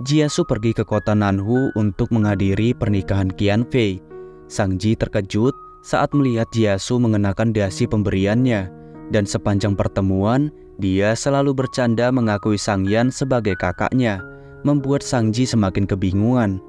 Jiasu pergi ke kota Nanhu untuk menghadiri pernikahan Qianfei. Sangji terkejut saat melihat Jiasu mengenakan dasi pemberiannya, dan sepanjang pertemuan dia selalu bercanda mengakui Sangyan sebagai kakaknya, membuat Sangji semakin kebingungan.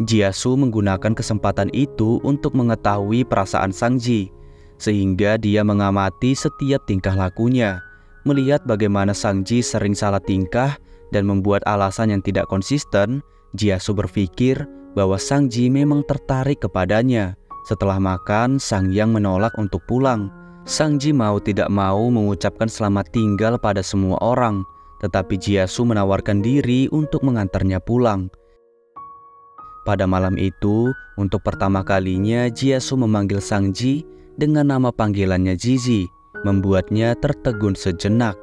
Jiasu menggunakan kesempatan itu untuk mengetahui perasaan Sangji, sehingga dia mengamati setiap tingkah lakunya, melihat bagaimana Sangji sering salah tingkah dan membuat alasan yang tidak konsisten. Jiasu berpikir bahwa Sangji memang tertarik kepadanya. Setelah makan, Sangyang menolak untuk pulang. Sangji mau tidak mau mengucapkan selamat tinggal pada semua orang, tetapi Jiasu menawarkan diri untuk mengantarnya pulang. Pada malam itu, untuk pertama kalinya Jiasu memanggil Sangji dengan nama panggilannya Zizi, membuatnya tertegun sejenak.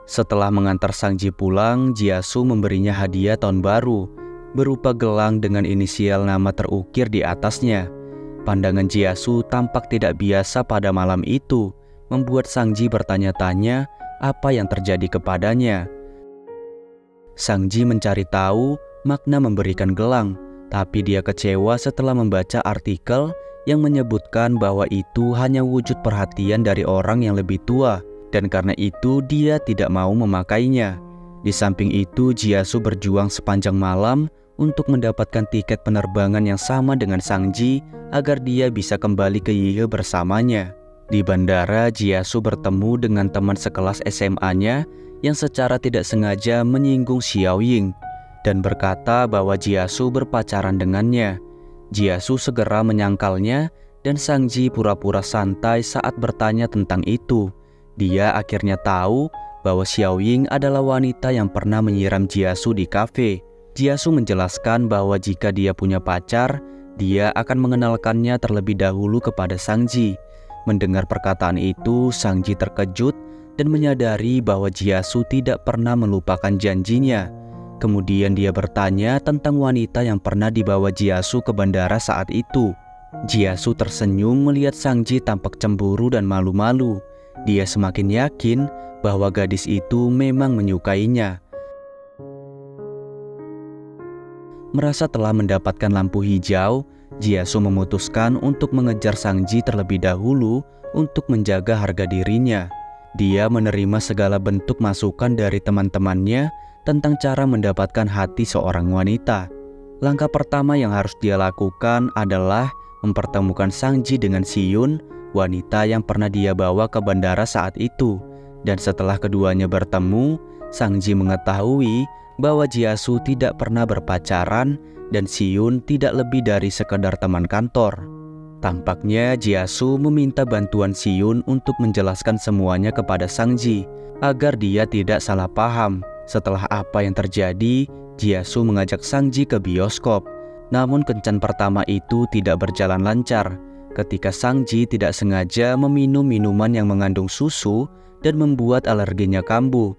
Setelah mengantar Sangji pulang, Jiasu memberinya hadiah tahun baru, berupa gelang dengan inisial nama terukir di atasnya. Pandangan Jiasu tampak tidak biasa pada malam itu, membuat Sangji bertanya-tanya apa yang terjadi kepadanya. Sangji mencari tahu makna memberikan gelang, tapi dia kecewa setelah membaca artikel yang menyebutkan bahwa itu hanya wujud perhatian dari orang yang lebih tua, dan karena itu dia tidak mau memakainya. Di samping itu, Jiasu berjuang sepanjang malam untuk mendapatkan tiket penerbangan yang sama dengan Sangji agar dia bisa kembali ke Yihe bersamanya. Di bandara, Jiasu bertemu dengan teman sekelas SMA-nya yang secara tidak sengaja menyinggung Xiaoying dan berkata bahwa Jiasu berpacaran dengannya. Jiasu segera menyangkalnya dan Sangji pura-pura santai saat bertanya tentang itu. Dia akhirnya tahu bahwa Xiaoying adalah wanita yang pernah menyiram Jiasu di kafe. Jiasu menjelaskan bahwa jika dia punya pacar, dia akan mengenalkannya terlebih dahulu kepada Sangji. Mendengar perkataan itu, Sangji terkejut dan menyadari bahwa Jiasu tidak pernah melupakan janjinya. Kemudian dia bertanya tentang wanita yang pernah dibawa Jiasu ke bandara saat itu. Jiasu tersenyum melihat Sangji tampak cemburu dan malu-malu. Dia semakin yakin bahwa gadis itu memang menyukainya. Merasa telah mendapatkan lampu hijau, Jiasu memutuskan untuk mengejar Sangji terlebih dahulu untuk menjaga harga dirinya. Dia menerima segala bentuk masukan dari teman-temannya tentang cara mendapatkan hati seorang wanita. Langkah pertama yang harus dia lakukan adalah mempertemukan Sangji dengan Siyun, wanita yang pernah dia bawa ke bandara saat itu. Dan setelah keduanya bertemu, Sangji mengetahui bahwa Jiasu tidak pernah berpacaran dan Siyun tidak lebih dari sekedar teman kantor. Tampaknya Jiasu meminta bantuan Siyun untuk menjelaskan semuanya kepada Sangji agar dia tidak salah paham. Setelah apa yang terjadi, Jiasu mengajak Sangji ke bioskop. Namun kencan pertama itu tidak berjalan lancar ketika Sangji tidak sengaja meminum minuman yang mengandung susu dan membuat alerginya kambuh.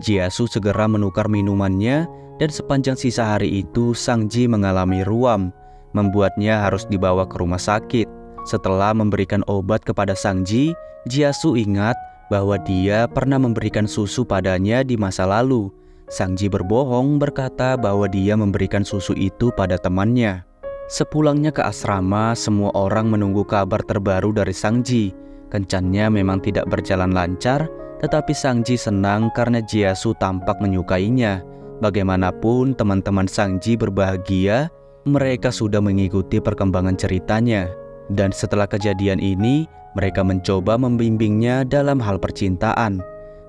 Jiasu segera menukar minumannya dan sepanjang sisa hari itu Sangji mengalami ruam, membuatnya harus dibawa ke rumah sakit. Setelah memberikan obat kepada Sangji, Jiasu ingat bahwa dia pernah memberikan susu padanya di masa lalu. Sangji berbohong berkata bahwa dia memberikan susu itu pada temannya. Sepulangnya ke asrama, semua orang menunggu kabar terbaru dari Sangji. Kencannya memang tidak berjalan lancar, tetapi Sangji senang karena Jiasu tampak menyukainya. Bagaimanapun teman-teman Sangji berbahagia, mereka sudah mengikuti perkembangan ceritanya. Dan setelah kejadian ini, mereka mencoba membimbingnya dalam hal percintaan.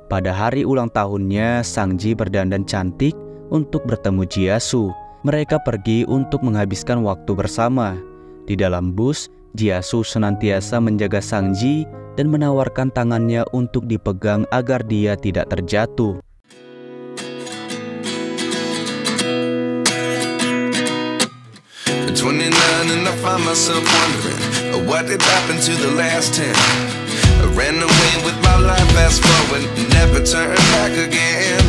Pada hari ulang tahunnya, Sangji berdandan cantik untuk bertemu Jiasu. Mereka pergi untuk menghabiskan waktu bersama. Di dalam bus, Jiasu senantiasa menjaga Sangji dan menawarkan tangannya untuk dipegang agar dia tidak terjatuh. At 29 and I find myself wondering what did happen to the last 10. I ran away with my life, fast forward, never turn back again.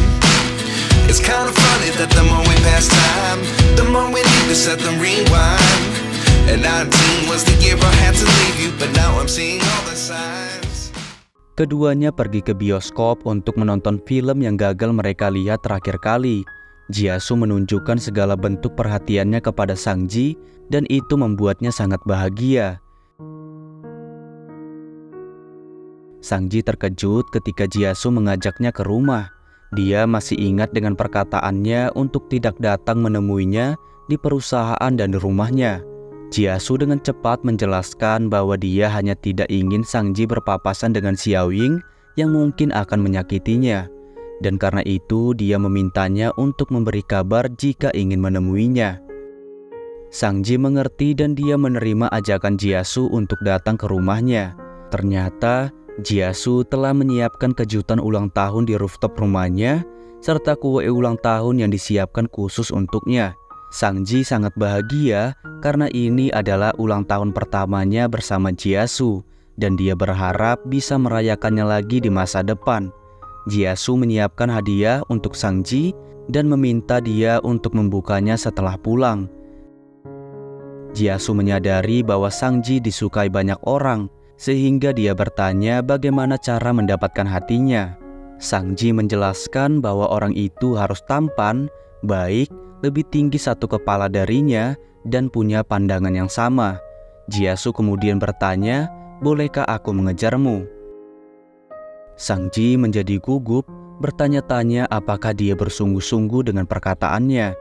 It's kind of funny that the more we pass time, the more we need to set the rewind. And 19 was the year I had to leave you, but now I'm seeing all the signs. Keduanya pergi ke bioskop untuk menonton film yang gagal mereka lihat terakhir kali. Jia-soo menunjukkan segala bentuk perhatiannya kepada Sang-ji dan itu membuatnya sangat bahagia. Sang-ji terkejut ketika Jia-soo mengajaknya ke rumah. Dia masih ingat dengan perkataannya untuk tidak datang menemuinya di perusahaan dan di rumahnya. Jia-soo dengan cepat menjelaskan bahwa dia hanya tidak ingin Sang-ji berpapasan dengan Xiaoying yang mungkin akan menyakitinya. Dan karena itu dia memintanya untuk memberi kabar jika ingin menemuinya. Sang-ji mengerti dan dia menerima ajakan Jia-soo untuk datang ke rumahnya. Ternyata Jia-soo telah menyiapkan kejutan ulang tahun di rooftop rumahnya serta kue ulang tahun yang disiapkan khusus untuknya. Sang-ji sangat bahagia karena ini adalah ulang tahun pertamanya bersama Jia-soo dan dia berharap bisa merayakannya lagi di masa depan. Jia-soo menyiapkan hadiah untuk Sang-ji dan meminta dia untuk membukanya setelah pulang. Jia-soo menyadari bahwa Sang-ji disukai banyak orang, sehingga dia bertanya bagaimana cara mendapatkan hatinya. Sang-ji menjelaskan bahwa orang itu harus tampan, baik, lebih tinggi satu kepala darinya, dan punya pandangan yang sama. Jia-soo kemudian bertanya, "Bolehkah aku mengejarmu?" Sang-ji menjadi gugup, bertanya-tanya apakah dia bersungguh-sungguh dengan perkataannya.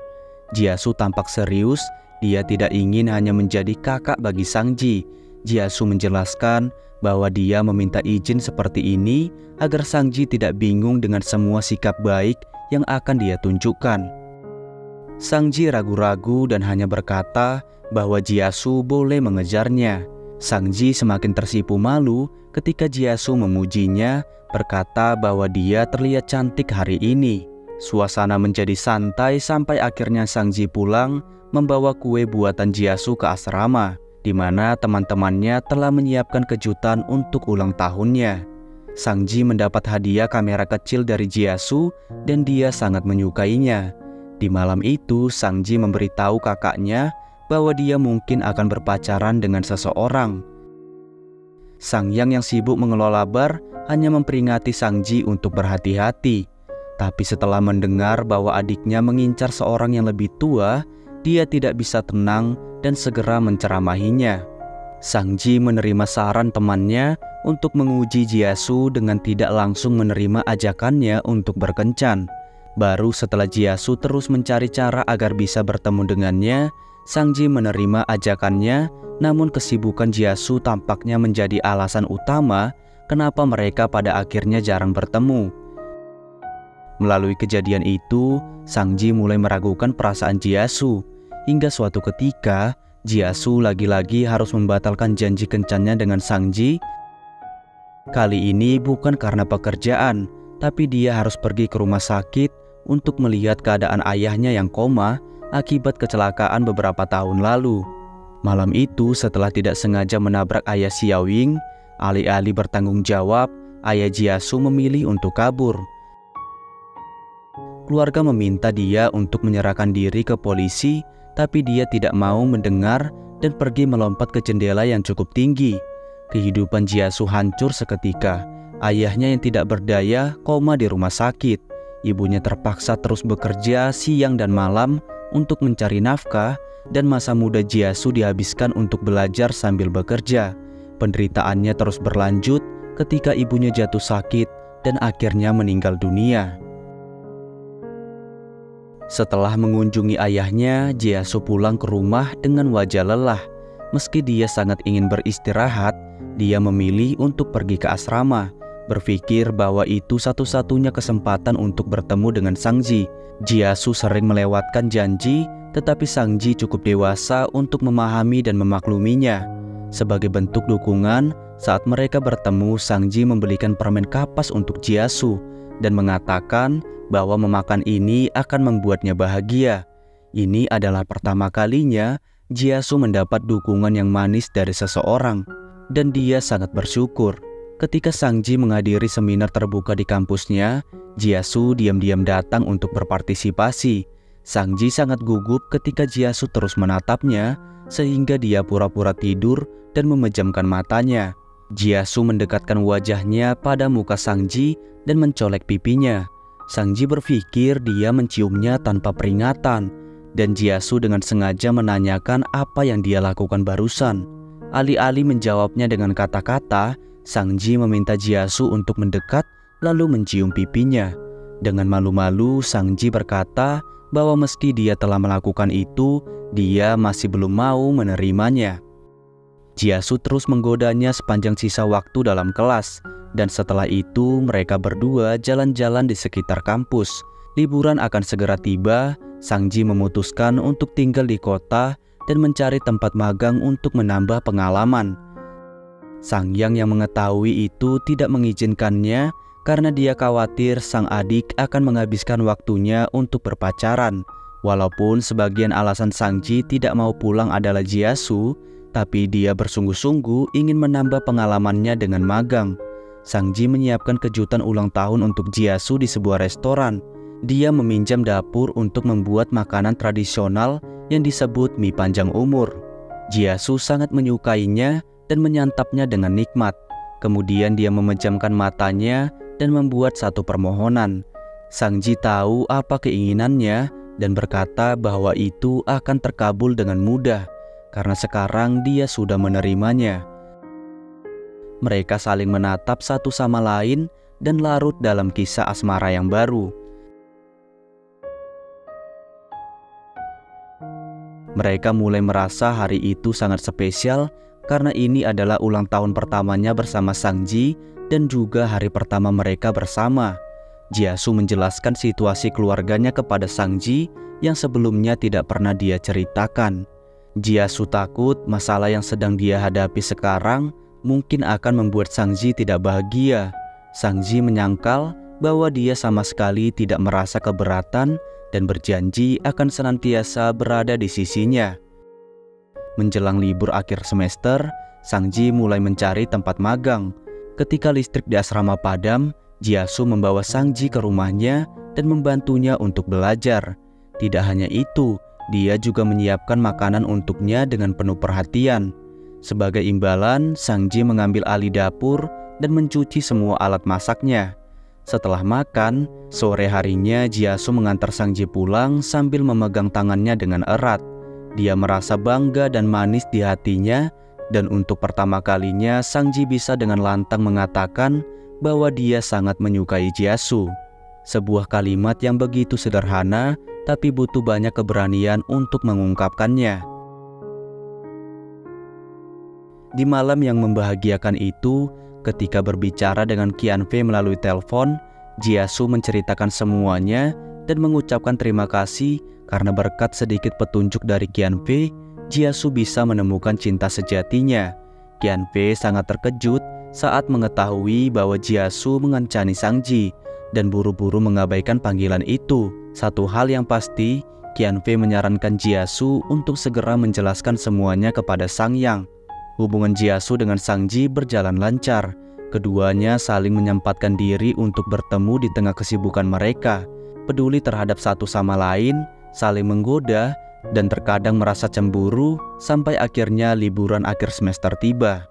Jia-soo tampak serius, dia tidak ingin hanya menjadi kakak bagi Sang-ji. Jia-soo menjelaskan bahwa dia meminta izin seperti ini agar Sang-ji tidak bingung dengan semua sikap baik yang akan dia tunjukkan. Sang-ji ragu-ragu dan hanya berkata bahwa Jia-soo boleh mengejarnya. Sang-ji semakin tersipu malu ketika Jia-soo memujinya, berkata bahwa dia terlihat cantik hari ini. Suasana menjadi santai sampai akhirnya Sang-ji pulang membawa kue buatan Jia-soo ke asrama, di mana teman-temannya telah menyiapkan kejutan untuk ulang tahunnya. Sang-ji mendapat hadiah kamera kecil dari Jia-soo dan dia sangat menyukainya. Di malam itu, Sang-ji memberitahu kakaknya bahwa dia mungkin akan berpacaran dengan seseorang. Sang-yang yang sibuk mengelola bar hanya memperingati Sang-ji untuk berhati-hati. Tapi setelah mendengar bahwa adiknya mengincar seorang yang lebih tua, dia tidak bisa tenang dan segera menceramahinya. Sang-ji menerima saran temannya untuk menguji Jia-soo dengan tidak langsung menerima ajakannya untuk berkencan. Baru setelah Jia-soo terus mencari cara agar bisa bertemu dengannya, Sang-ji menerima ajakannya, namun kesibukan Jia-soo tampaknya menjadi alasan utama kenapa mereka pada akhirnya jarang bertemu. Melalui kejadian itu, Sang-ji mulai meragukan perasaan Jia-soo. Hingga suatu ketika, Jia-soo lagi-lagi harus membatalkan janji kencannya dengan Sang-ji. Kali ini bukan karena pekerjaan, tapi dia harus pergi ke rumah sakit untuk melihat keadaan ayahnya yang koma akibat kecelakaan beberapa tahun lalu. Malam itu, setelah tidak sengaja menabrak ayah Xiaoying, alih-alih bertanggung jawab, ayah Jia-soo memilih untuk kabur. Keluarga meminta dia untuk menyerahkan diri ke polisi, tapi dia tidak mau mendengar dan pergi melompat ke jendela yang cukup tinggi. Kehidupan Jia-soo hancur seketika. Ayahnya yang tidak berdaya koma di rumah sakit. Ibunya terpaksa terus bekerja siang dan malam untuk mencari nafkah, dan masa muda Jia-soo dihabiskan untuk belajar sambil bekerja. Penderitaannya terus berlanjut ketika ibunya jatuh sakit dan akhirnya meninggal dunia. Setelah mengunjungi ayahnya, Jia-soo pulang ke rumah dengan wajah lelah. Meski dia sangat ingin beristirahat, dia memilih untuk pergi ke asrama, berpikir bahwa itu satu-satunya kesempatan untuk bertemu dengan Sang-ji. Jia-soo sering melewatkan janji tetapi Sang Ji cukup dewasa untuk memahami dan memakluminya. Sebagai bentuk dukungan, saat mereka bertemu, Sang Ji membelikan permen kapas untuk Jia-su dan mengatakan bahwa memakan ini akan membuatnya bahagia. Ini adalah pertama kalinya Jia-su mendapat dukungan yang manis dari seseorang, dan dia sangat bersyukur. Ketika Sang Ji menghadiri seminar terbuka di kampusnya, Jia-su diam-diam datang untuk berpartisipasi. Sang Ji sangat gugup ketika Jia-su terus menatapnya, sehingga dia pura-pura tidur dan memejamkan matanya. Jia-su mendekatkan wajahnya pada muka Sang Ji dan mencolek pipinya. Sang Ji berpikir dia menciumnya tanpa peringatan, dan Jia-su dengan sengaja menanyakan apa yang dia lakukan barusan. Alih-alih menjawabnya dengan kata-kata, Sang Ji meminta Jia-su untuk mendekat lalu mencium pipinya. Dengan malu-malu, Sang Ji berkata bahwa meski dia telah melakukan itu, dia masih belum mau menerimanya. Jia-su terus menggodanya sepanjang sisa waktu dalam kelas, dan setelah itu mereka berdua jalan-jalan di sekitar kampus. Liburan akan segera tiba. Sang Ji memutuskan untuk tinggal di kota dan mencari tempat magang untuk menambah pengalaman. Sang Yang yang mengetahui itu tidak mengizinkannya karena dia khawatir sang adik akan menghabiskan waktunya untuk berpacaran. Walaupun sebagian alasan Sang Ji tidak mau pulang adalah Jia-su, tapi dia bersungguh-sungguh ingin menambah pengalamannya dengan magang. Sang Ji menyiapkan kejutan ulang tahun untuk Jia-su di sebuah restoran. Dia meminjam dapur untuk membuat makanan tradisional yang disebut mie panjang umur. Jia-su sangat menyukainya dan menyantapnya dengan nikmat. Kemudian dia memejamkan matanya dan membuat satu permohonan. Sang Ji tahu apa keinginannya dan berkata bahwa itu akan terkabul dengan mudah, karena sekarang dia sudah menerimanya. Mereka saling menatap satu sama lain dan larut dalam kisah asmara yang baru. Mereka mulai merasa hari itu sangat spesial karena ini adalah ulang tahun pertamanya bersama Sang Ji dan juga hari pertama mereka bersama. Jia-su menjelaskan situasi keluarganya kepada Sang Ji yang sebelumnya tidak pernah dia ceritakan. Jia-su takut masalah yang sedang dia hadapi sekarang mungkin akan membuat Sang Ji tidak bahagia. Sang Ji menyangkal bahwa dia sama sekali tidak merasa keberatan dan berjanji akan senantiasa berada di sisinya. Menjelang libur akhir semester, Sang Ji mulai mencari tempat magang. Ketika listrik di asrama padam, Jia-su membawa Sang Ji ke rumahnya dan membantunya untuk belajar. Tidak hanya itu, dia juga menyiapkan makanan untuknya dengan penuh perhatian. Sebagai imbalan, Sang Ji mengambil alih dapur dan mencuci semua alat masaknya. Setelah makan, sore harinya Jia-su mengantar Sang Ji pulang sambil memegang tangannya dengan erat. Dia merasa bangga dan manis di hatinya, dan untuk pertama kalinya Sang Ji bisa dengan lantang mengatakan bahwa dia sangat menyukai Jia-su. Sebuah kalimat yang begitu sederhana, tapi butuh banyak keberanian untuk mengungkapkannya. Di malam yang membahagiakan itu, ketika berbicara dengan Qianfei melalui telepon, Jia-su menceritakan semuanya dan mengucapkan terima kasih karena berkat sedikit petunjuk dari Qianfei, Jia-su bisa menemukan cinta sejatinya. Qianfei sangat terkejut saat mengetahui bahwa Jia-su mengencani Sang Ji dan buru-buru mengabaikan panggilan itu. Satu hal yang pasti, Qianfei menyarankan Jia-su untuk segera menjelaskan semuanya kepada Sang Yang. Hubungan Jia-su dengan Sang Ji berjalan lancar. Keduanya saling menyempatkan diri untuk bertemu di tengah kesibukan mereka, peduli terhadap satu sama lain, saling menggoda, dan terkadang merasa cemburu sampai akhirnya liburan akhir semester tiba.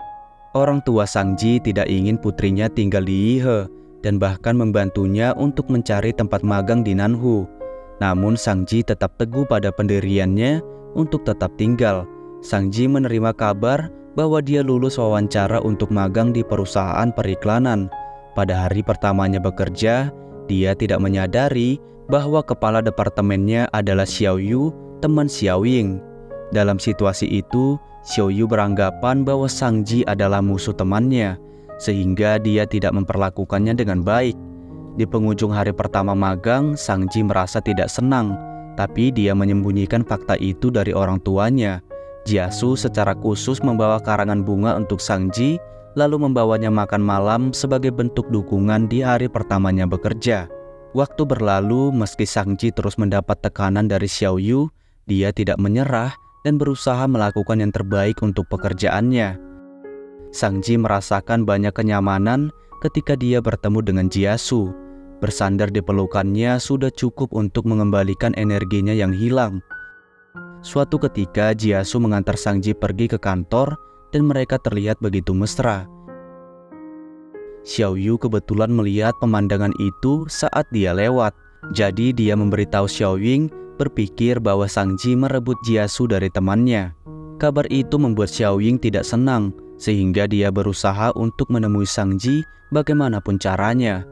Orang tua Sang Ji tidak ingin putrinya tinggal di Yihe dan bahkan membantunya untuk mencari tempat magang di Nanhu. Namun Sang Ji tetap teguh pada pendiriannya untuk tetap tinggal. Sang Ji menerima kabar bahwa dia lulus wawancara untuk magang di perusahaan periklanan. Pada hari pertamanya bekerja, dia tidak menyadari bahwa kepala departemennya adalah Xiao Yu, teman Xiao Ying. Dalam situasi itu, Xiao Yu beranggapan bahwa Sang Ji adalah musuh temannya, sehingga dia tidak memperlakukannya dengan baik. Di penghujung hari pertama magang, Sang Ji merasa tidak senang, tapi dia menyembunyikan fakta itu dari orang tuanya. Jiasu secara khusus membawa karangan bunga untuk Sang-ji, lalu membawanya makan malam sebagai bentuk dukungan di hari pertamanya bekerja. Waktu berlalu, meski Sang-ji terus mendapat tekanan dari Xiao Yu, dia tidak menyerah dan berusaha melakukan yang terbaik untuk pekerjaannya. Sang-ji merasakan banyak kenyamanan ketika dia bertemu dengan Jiasu. Bersandar di pelukannya sudah cukup untuk mengembalikan energinya yang hilang. Suatu ketika, Jiasu mengantar Sang-ji pergi ke kantor dan mereka terlihat begitu mesra. Xiao Yu kebetulan melihat pemandangan itu saat dia lewat. Jadi dia memberitahu Xiao Ying berpikir bahwa Sang-ji merebut Jiasu dari temannya. Kabar itu membuat Xiao Ying tidak senang, sehingga dia berusaha untuk menemui Sang-ji bagaimanapun caranya.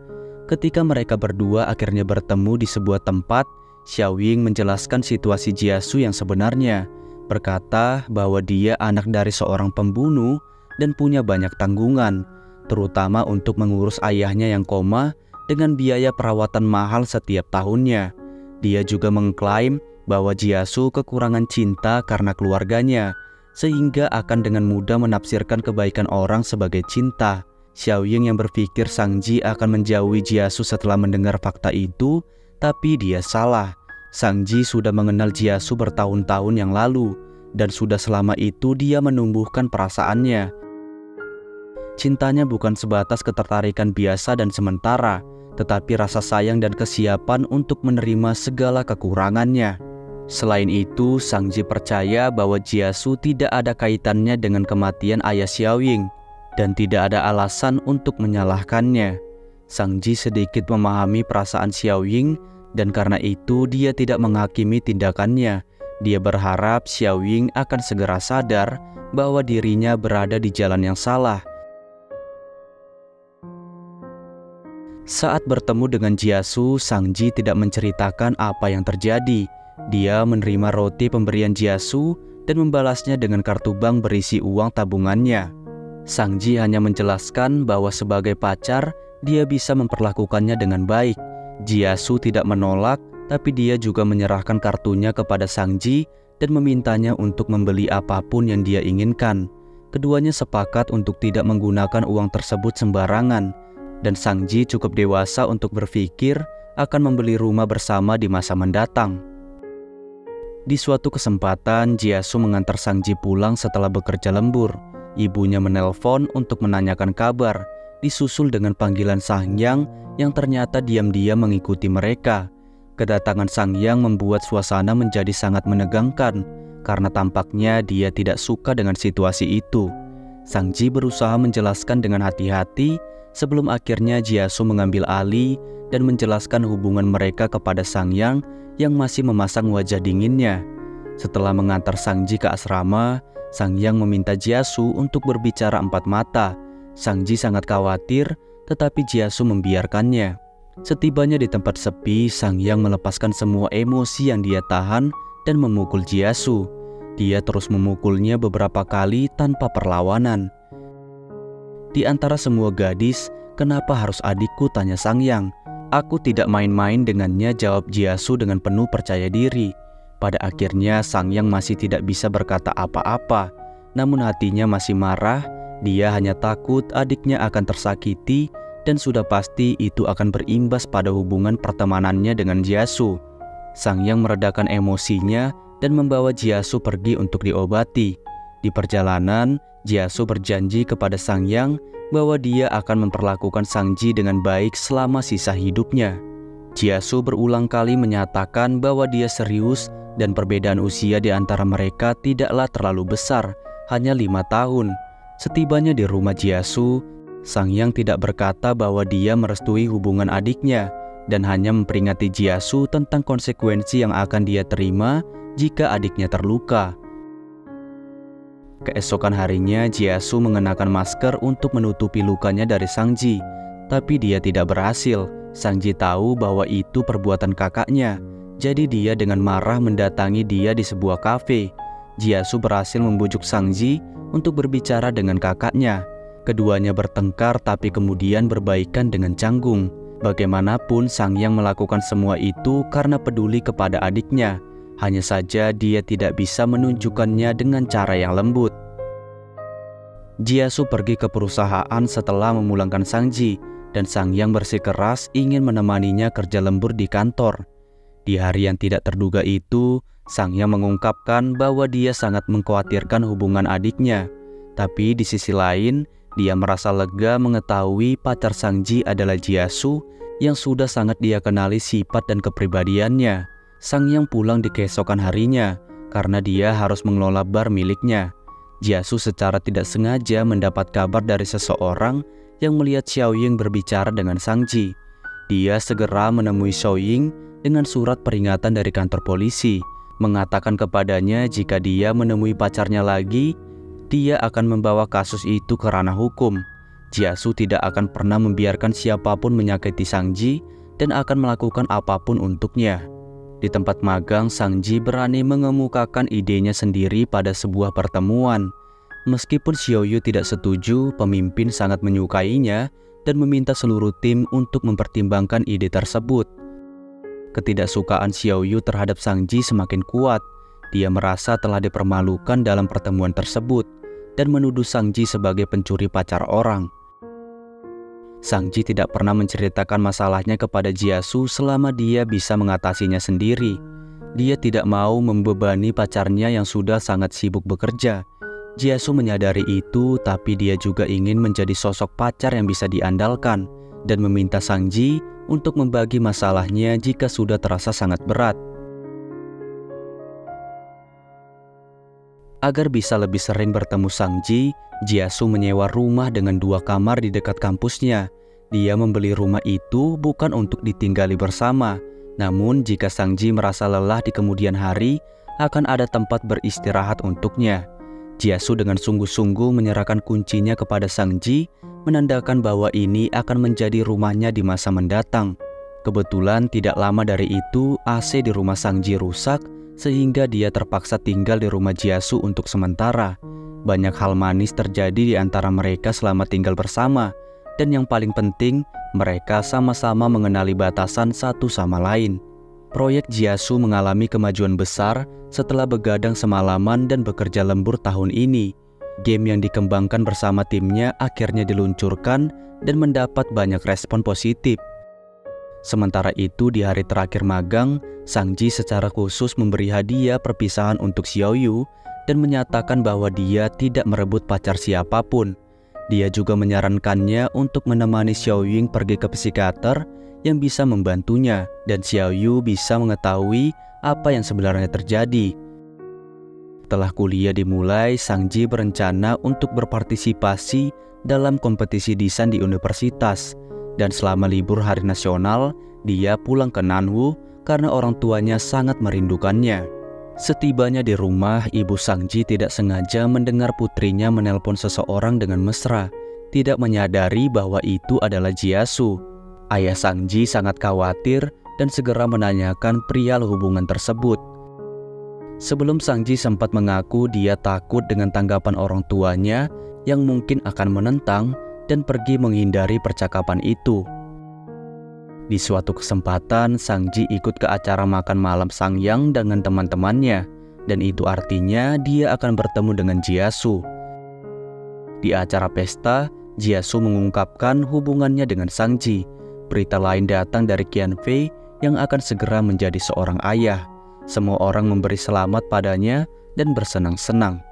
Ketika mereka berdua akhirnya bertemu di sebuah tempat, Xiao Ying menjelaskan situasi Jiasu yang sebenarnya, berkata bahwa dia anak dari seorang pembunuh dan punya banyak tanggungan, terutama untuk mengurus ayahnya yang koma dengan biaya perawatan mahal setiap tahunnya. Dia juga mengklaim bahwa Jiasu kekurangan cinta karena keluarganya, sehingga akan dengan mudah menafsirkan kebaikan orang sebagai cinta. Xiao Ying yang berpikir Sang-ji akan menjauhi Jiasu setelah mendengar fakta itu, tapi dia salah. Sang-ji sudah mengenal Jiasu bertahun-tahun yang lalu, dan sudah selama itu dia menumbuhkan perasaannya. Cintanya bukan sebatas ketertarikan biasa dan sementara, tetapi rasa sayang dan kesiapan untuk menerima segala kekurangannya. Selain itu, Sang-ji percaya bahwa Jiasu tidak ada kaitannya dengan kematian ayah Xiao Ying, dan tidak ada alasan untuk menyalahkannya. Sang-ji sedikit memahami perasaan Xiao Ying, dan karena itu dia tidak menghakimi tindakannya. Dia berharap Xiao Ying akan segera sadar bahwa dirinya berada di jalan yang salah. Saat bertemu dengan Jiasu, Sang-ji tidak menceritakan apa yang terjadi. Dia menerima roti pemberian Jiasu dan membalasnya dengan kartu bank berisi uang tabungannya. Sang-ji hanya menjelaskan bahwa sebagai pacar, dia bisa memperlakukannya dengan baik. Jiasu tidak menolak, tapi dia juga menyerahkan kartunya kepada Sang-ji dan memintanya untuk membeli apapun yang dia inginkan. Keduanya sepakat untuk tidak menggunakan uang tersebut sembarangan, dan Sang-ji cukup dewasa untuk berpikir akan membeli rumah bersama di masa mendatang. Di suatu kesempatan, Jiasu mengantar Sang-ji pulang setelah bekerja lembur. Ibunya menelpon untuk menanyakan kabar, disusul dengan panggilan Sangyang yang ternyata diam-diam mengikuti mereka. Kedatangan Sangyang membuat suasana menjadi sangat menegangkan, karena tampaknya dia tidak suka dengan situasi itu. Sang-ji berusaha menjelaskan dengan hati-hati, sebelum akhirnya Jiasu mengambil alih dan menjelaskan hubungan mereka kepada Sangyang yang masih memasang wajah dinginnya. Setelah mengantar Sang-ji ke asrama, Sangyang meminta Jiasu untuk berbicara empat mata. Sang-ji sangat khawatir, tetapi Jiasu membiarkannya. Setibanya di tempat sepi, Sangyang melepaskan semua emosi yang dia tahan dan memukul Jiasu. Dia terus memukulnya beberapa kali tanpa perlawanan. Di antara semua gadis, kenapa harus adikku, tanya Sangyang. Aku tidak main-main dengannya, jawab Jiasu dengan penuh percaya diri. Pada akhirnya Sangyang masih tidak bisa berkata apa-apa, namun hatinya masih marah. Dia hanya takut adiknya akan tersakiti, dan sudah pasti itu akan berimbas pada hubungan pertemanannya dengan Jiasu. Sangyang meredakan emosinya dan membawa Jiasu pergi untuk diobati. Di perjalanan, Jiasu berjanji kepada Sangyang bahwa dia akan memperlakukan Sang-ji dengan baik selama sisa hidupnya. Jiasu berulang kali menyatakan bahwa dia serius dan perbedaan usia di antara mereka tidaklah terlalu besar, hanya 5 tahun. Setibanya di rumah Jiasu, Sangyang tidak berkata bahwa dia merestui hubungan adiknya dan hanya memperingati Jiasu tentang konsekuensi yang akan dia terima jika adiknya terluka. Keesokan harinya, Jiasu mengenakan masker untuk menutupi lukanya dari Sang-ji, tapi dia tidak berhasil. Sang-ji tahu bahwa itu perbuatan kakaknya, jadi dia dengan marah mendatangi dia di sebuah kafe. Jiasu berhasil membujuk Sang-ji untuk berbicara dengan kakaknya. Keduanya bertengkar tapi kemudian berbaikan dengan canggung. Bagaimanapun Sangyang melakukan semua itu karena peduli kepada adiknya. Hanya saja dia tidak bisa menunjukkannya dengan cara yang lembut. Jia-su pergi ke perusahaan setelah memulangkan Sang-ji, dan Sangyang bersikeras ingin menemaninya kerja lembur di kantor. Di hari yang tidak terduga itu, Sangyang mengungkapkan bahwa dia sangat mengkhawatirkan hubungan adiknya. Tapi di sisi lain, dia merasa lega mengetahui pacar Sang-ji adalah Jia-su yang sudah sangat dia kenali sifat dan kepribadiannya. Sangyang pulang di keesokan harinya karena dia harus mengelola bar miliknya. Jia-su secara tidak sengaja mendapat kabar dari seseorang yang melihat Xiaoying berbicara dengan Sang-ji. Dia segera menemui Xiaoying dengan surat peringatan dari kantor polisi, mengatakan kepadanya jika dia menemui pacarnya lagi, dia akan membawa kasus itu ke ranah hukum. Jia-su tidak akan pernah membiarkan siapapun menyakiti Sang-ji dan akan melakukan apapun untuknya. Di tempat magang, Sang-ji berani mengemukakan idenya sendiri pada sebuah pertemuan. Meskipun Xiaoyu tidak setuju, pemimpin sangat menyukainya dan meminta seluruh tim untuk mempertimbangkan ide tersebut. Ketidaksukaan Xiaoyu terhadap Sang-ji semakin kuat. Dia merasa telah dipermalukan dalam pertemuan tersebut dan menuduh Sang-ji sebagai pencuri pacar orang. Sang-ji tidak pernah menceritakan masalahnya kepada Jia-su selama dia bisa mengatasinya sendiri. Dia tidak mau membebani pacarnya yang sudah sangat sibuk bekerja. Jia-su menyadari itu, tapi dia juga ingin menjadi sosok pacar yang bisa diandalkan dan meminta Sang-ji untuk membagi masalahnya jika sudah terasa sangat berat. Agar bisa lebih sering bertemu Sang-ji, Jia-su menyewa rumah dengan 2 kamar di dekat kampusnya. Dia membeli rumah itu bukan untuk ditinggali bersama, namun jika Sang-ji merasa lelah di kemudian hari, akan ada tempat beristirahat untuknya. Jia-su dengan sungguh-sungguh menyerahkan kuncinya kepada Sang-ji, menandakan bahwa ini akan menjadi rumahnya di masa mendatang. Kebetulan tidak lama dari itu, AC di rumah Sang-ji rusak, sehingga dia terpaksa tinggal di rumah Jia-su untuk sementara. Banyak hal manis terjadi di antara mereka selama tinggal bersama, dan yang paling penting, mereka sama-sama mengenali batasan satu sama lain. Proyek Jia-su mengalami kemajuan besar setelah begadang semalaman dan bekerja lembur tahun ini. Game yang dikembangkan bersama timnya akhirnya diluncurkan dan mendapat banyak respon positif. Sementara itu, di hari terakhir magang, Sang-ji secara khusus memberi hadiah perpisahan untuk Xiaoyu dan menyatakan bahwa dia tidak merebut pacar siapapun. Dia juga menyarankannya untuk menemani Xiaoying pergi ke psikiater yang bisa membantunya, dan Xiaoyu bisa mengetahui apa yang sebenarnya terjadi. Setelah kuliah dimulai, Sang-ji berencana untuk berpartisipasi dalam kompetisi desain di universitas, dan selama libur hari nasional, dia pulang ke Nanwu karena orang tuanya sangat merindukannya. Setibanya di rumah, ibu Sang-ji tidak sengaja mendengar putrinya menelpon seseorang dengan mesra, tidak menyadari bahwa itu adalah Jia-su. Ayah Sang-ji sangat khawatir dan segera menanyakan perihal hubungan tersebut. Sebelum Sang-ji sempat mengaku dia takut dengan tanggapan orang tuanya yang mungkin akan menentang dan pergi menghindari percakapan itu. Di suatu kesempatan, Sang-ji ikut ke acara makan malam Sangyang dengan teman-temannya, dan itu artinya dia akan bertemu dengan Jia-su. Di acara pesta, Jia-su mengungkapkan hubungannya dengan Sang-ji. Berita lain datang dari Qian Fei yang akan segera menjadi seorang ayah. Semua orang memberi selamat padanya dan bersenang-senang.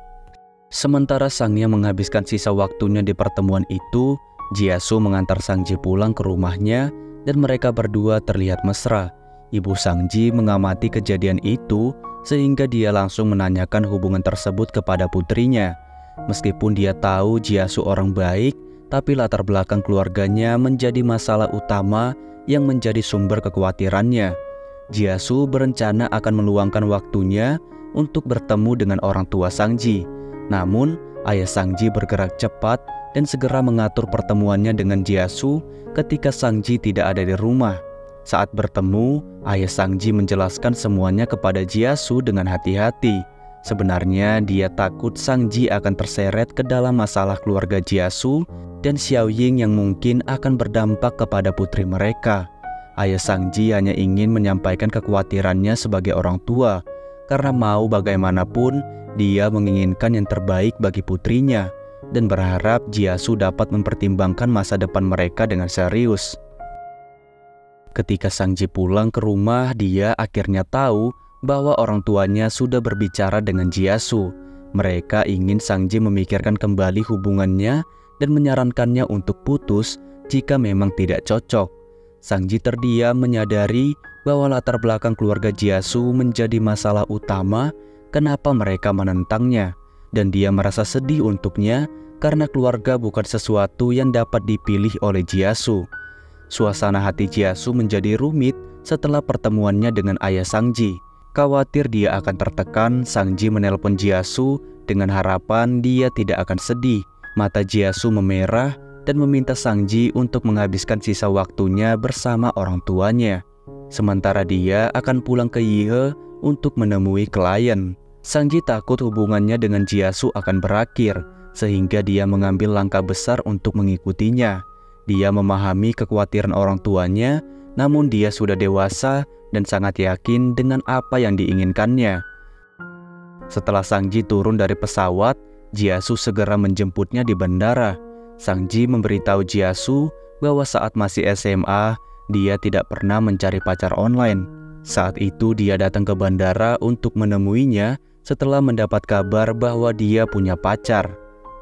Sementara Sangyang menghabiskan sisa waktunya di pertemuan itu, Jia-su mengantar Sang-ji pulang ke rumahnya dan mereka berdua terlihat mesra. Ibu Sang-ji mengamati kejadian itu sehingga dia langsung menanyakan hubungan tersebut kepada putrinya. Meskipun dia tahu Jia-su orang baik, tapi latar belakang keluarganya menjadi masalah utama yang menjadi sumber kekhawatirannya. Jia-su berencana akan meluangkan waktunya untuk bertemu dengan orang tua Sang-ji. Namun, ayah Sang-ji bergerak cepat dan segera mengatur pertemuannya dengan Jia-su ketika Sang-ji tidak ada di rumah. Saat bertemu, ayah Sang-ji menjelaskan semuanya kepada Jia-su dengan hati-hati. Sebenarnya dia takut Sang Ji akan terseret ke dalam masalah keluarga Jia-su dan Xiao Ying yang mungkin akan berdampak kepada putri mereka. Ayah Sang Ji hanya ingin menyampaikan kekhawatirannya sebagai orang tua, karena mau bagaimanapun dia menginginkan yang terbaik bagi putrinya dan berharap Jia-su dapat mempertimbangkan masa depan mereka dengan serius. Ketika Sang Ji pulang ke rumah, dia akhirnya tahu bahwa orang tuanya sudah berbicara dengan Jia-su. Mereka ingin Sang Ji memikirkan kembali hubungannya dan menyarankannya untuk putus jika memang tidak cocok. Sang Ji terdiam menyadari bahwa latar belakang keluarga Jia-su menjadi masalah utama kenapa mereka menentangnya, dan dia merasa sedih untuknya karena keluarga bukan sesuatu yang dapat dipilih oleh Jia-su. Suasana hati Jia-su menjadi rumit setelah pertemuannya dengan ayah Sang Ji. Khawatir dia akan tertekan, Sang Ji menelpon Jia-su dengan harapan dia tidak akan sedih. Mata Jia-su memerah dan meminta Sang Ji untuk menghabiskan sisa waktunya bersama orang tuanya. Sementara dia akan pulang ke Yihe untuk menemui klien. Sang Ji takut hubungannya dengan Jia-su akan berakhir, sehingga dia mengambil langkah besar untuk mengikutinya. Dia memahami kekhawatiran orang tuanya, namun dia sudah dewasa dan sangat yakin dengan apa yang diinginkannya. Setelah Sang Ji turun dari pesawat, Jia-su segera menjemputnya di bandara. Sang Ji memberitahu Jia-su bahwa saat masih SMA, dia tidak pernah mencari pacar online. Saat itu dia datang ke bandara untuk menemuinya setelah mendapat kabar bahwa dia punya pacar.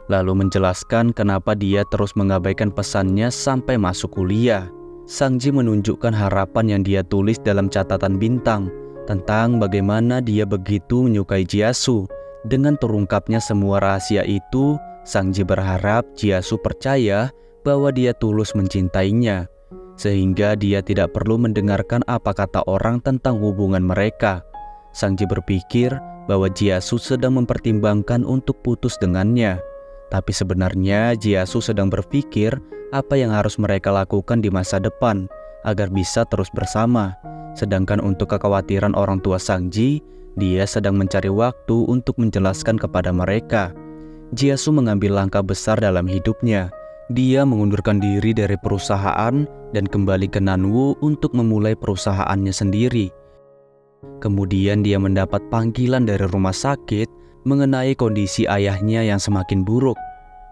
Lalu menjelaskan kenapa dia terus mengabaikan pesannya sampai masuk kuliah. Sang Ji menunjukkan harapan yang dia tulis dalam catatan bintang tentang bagaimana dia begitu menyukai Jia-su. Dengan terungkapnya semua rahasia itu, Sang Ji berharap Jia-su percaya bahwa dia tulus mencintainya, sehingga dia tidak perlu mendengarkan apa kata orang tentang hubungan mereka. Sang Ji berpikir bahwa Jia-su sedang mempertimbangkan untuk putus dengannya. Tapi sebenarnya Jia-su sedang berpikir apa yang harus mereka lakukan di masa depan agar bisa terus bersama. Sedangkan untuk kekhawatiran orang tua Sang Ji, dia sedang mencari waktu untuk menjelaskan kepada mereka. Jia-su mengambil langkah besar dalam hidupnya. Dia mengundurkan diri dari perusahaan dan kembali ke Nanwu untuk memulai perusahaannya sendiri. Kemudian dia mendapat panggilan dari rumah sakit mengenai kondisi ayahnya yang semakin buruk.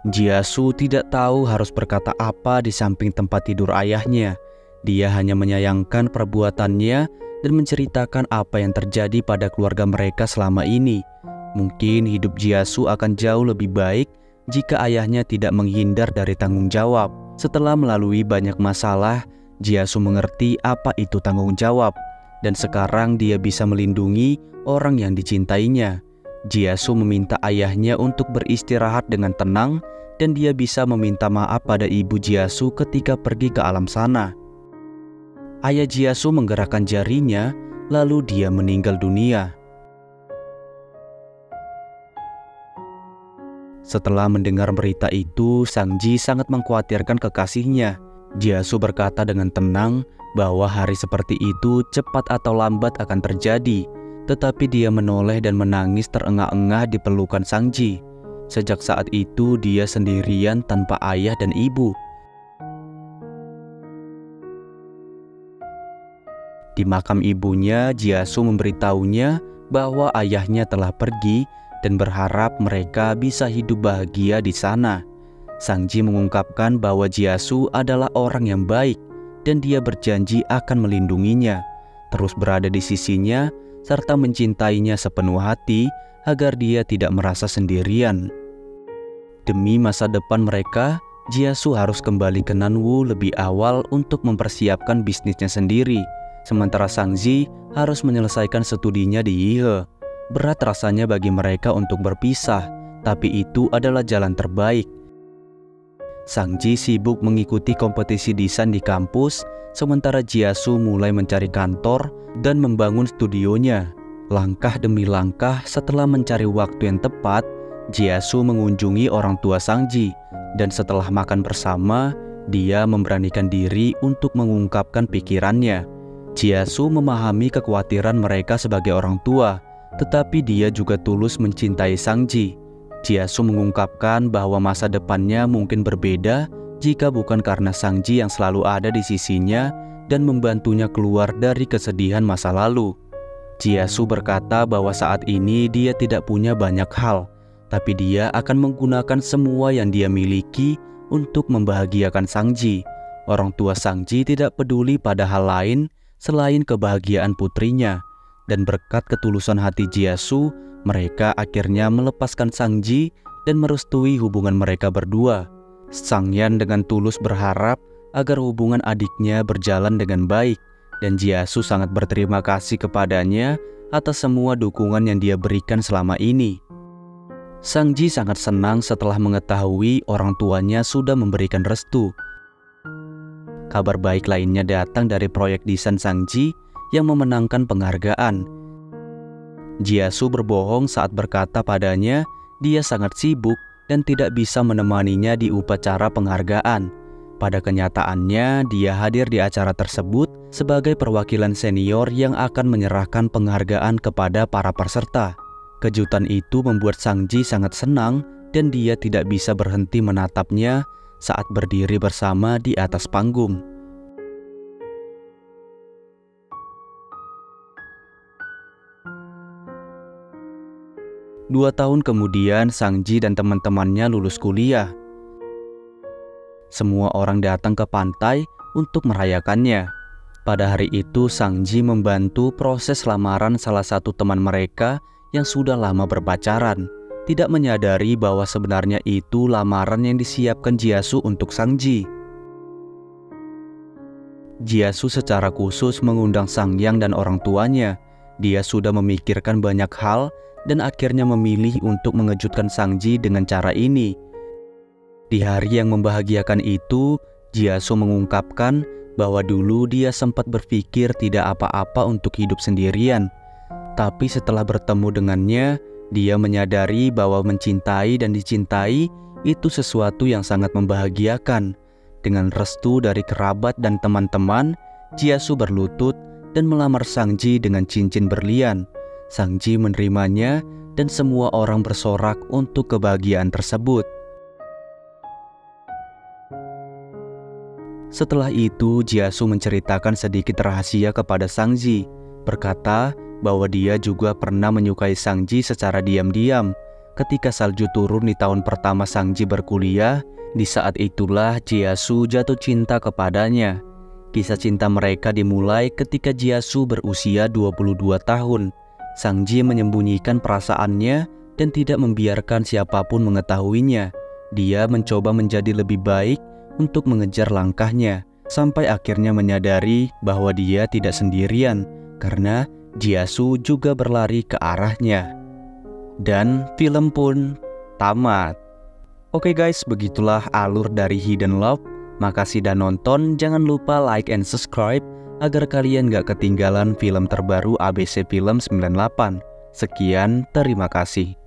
Jia-su tidak tahu harus berkata apa di samping tempat tidur ayahnya. Dia hanya menyayangkan perbuatannya dan menceritakan apa yang terjadi pada keluarga mereka selama ini. Mungkin hidup Jia-su akan jauh lebih baik jika ayahnya tidak menghindar dari tanggung jawab. Setelah melalui banyak masalah, Jia-su mengerti apa itu tanggung jawab, dan sekarang dia bisa melindungi orang yang dicintainya. Jia-su meminta ayahnya untuk beristirahat dengan tenang, dan dia bisa meminta maaf pada ibu Jia-su ketika pergi ke alam sana. Ayah Jia-su menggerakkan jarinya, lalu dia meninggal dunia. Setelah mendengar berita itu, Sang Ji sangat mengkhawatirkan kekasihnya. Jia-su berkata dengan tenang bahwa hari seperti itu cepat atau lambat akan terjadi. Tetapi dia menoleh dan menangis terengah-engah di pelukan Sang Ji. Sejak saat itu dia sendirian tanpa ayah dan ibu. Di makam ibunya, Jia-su memberitahunya bahwa ayahnya telah pergi dan berharap mereka bisa hidup bahagia di sana. Sang Ji mengungkapkan bahwa Jia-su adalah orang yang baik dan dia berjanji akan melindunginya, terus berada di sisinya, serta mencintainya sepenuh hati agar dia tidak merasa sendirian. Demi masa depan mereka, Jia-su harus kembali ke Nanwu lebih awal untuk mempersiapkan bisnisnya sendiri, sementara Sang Ji harus menyelesaikan studinya di Yihe. Berat rasanya bagi mereka untuk berpisah, tapi itu adalah jalan terbaik. Sang Ji sibuk mengikuti kompetisi desain di kampus, sementara Jia-su mulai mencari kantor dan membangun studionya. Langkah demi langkah setelah mencari waktu yang tepat, Jia-su mengunjungi orang tua Sang Ji, dan setelah makan bersama, dia memberanikan diri untuk mengungkapkan pikirannya. Jia-su memahami kekhawatiran mereka sebagai orang tua, tetapi dia juga tulus mencintai Sang-ji. Jia-soo mengungkapkan bahwa masa depannya mungkin berbeda jika bukan karena Sang-ji yang selalu ada di sisinya dan membantunya keluar dari kesedihan masa lalu. Jia-soo berkata bahwa saat ini dia tidak punya banyak hal, tapi dia akan menggunakan semua yang dia miliki untuk membahagiakan Sang-ji. Orang tua Sang-ji tidak peduli pada hal lain selain kebahagiaan putrinya, dan berkat ketulusan hati Jia-soo, mereka akhirnya melepaskan Sang-ji dan merestui hubungan mereka berdua. Sang-yeon dengan tulus berharap agar hubungan adiknya berjalan dengan baik, dan Jia-soo sangat berterima kasih kepadanya atas semua dukungan yang dia berikan selama ini. Sang-ji sangat senang setelah mengetahui orang tuanya sudah memberikan restu. Kabar baik lainnya datang dari proyek desain Sang-ji yang memenangkan penghargaan. Jia-soo berbohong saat berkata padanya dia sangat sibuk dan tidak bisa menemaninya di upacara penghargaan. Pada kenyataannya, dia hadir di acara tersebut sebagai perwakilan senior yang akan menyerahkan penghargaan kepada para peserta. Kejutan itu membuat Sang-ji sangat senang dan dia tidak bisa berhenti menatapnya saat berdiri bersama di atas panggung. Dua tahun kemudian, Sang-ji dan teman-temannya lulus kuliah. Semua orang datang ke pantai untuk merayakannya. Pada hari itu, Sang-ji membantu proses lamaran salah satu teman mereka yang sudah lama berpacaran, tidak menyadari bahwa sebenarnya itu lamaran yang disiapkan Jia-soo untuk Sang-ji. Jia-soo secara khusus mengundang Sang-yeon dan orang tuanya. Dia sudah memikirkan banyak hal dan akhirnya memilih untuk mengejutkan Sang-ji dengan cara ini. Di hari yang membahagiakan itu, Jia-soo mengungkapkan bahwa dulu dia sempat berpikir tidak apa-apa untuk hidup sendirian. Tapi setelah bertemu dengannya, dia menyadari bahwa mencintai dan dicintai itu sesuatu yang sangat membahagiakan. Dengan restu dari kerabat dan teman-teman, Jia-soo berlutut dan melamar Sang-ji dengan cincin berlian. Sang-ji menerimanya dan semua orang bersorak untuk kebahagiaan tersebut. Setelah itu, Jia-soo menceritakan sedikit rahasia kepada Sang-ji, berkata bahwa dia juga pernah menyukai Sang-ji secara diam-diam. Ketika salju turun di tahun pertama Sang-ji berkuliah, di saat itulah Jia-soo jatuh cinta kepadanya. Kisah cinta mereka dimulai ketika Jia-soo berusia 22 tahun. Sang-ji menyembunyikan perasaannya dan tidak membiarkan siapapun mengetahuinya. Dia mencoba menjadi lebih baik untuk mengejar langkahnya, sampai akhirnya menyadari bahwa dia tidak sendirian karena Jia-soo juga berlari ke arahnya. Dan film pun tamat. Oke guys, begitulah alur dari Hidden Love. Makasih udah nonton, jangan lupa like and subscribe agar kalian gak ketinggalan film terbaru ABC Film 98. Sekian, terima kasih.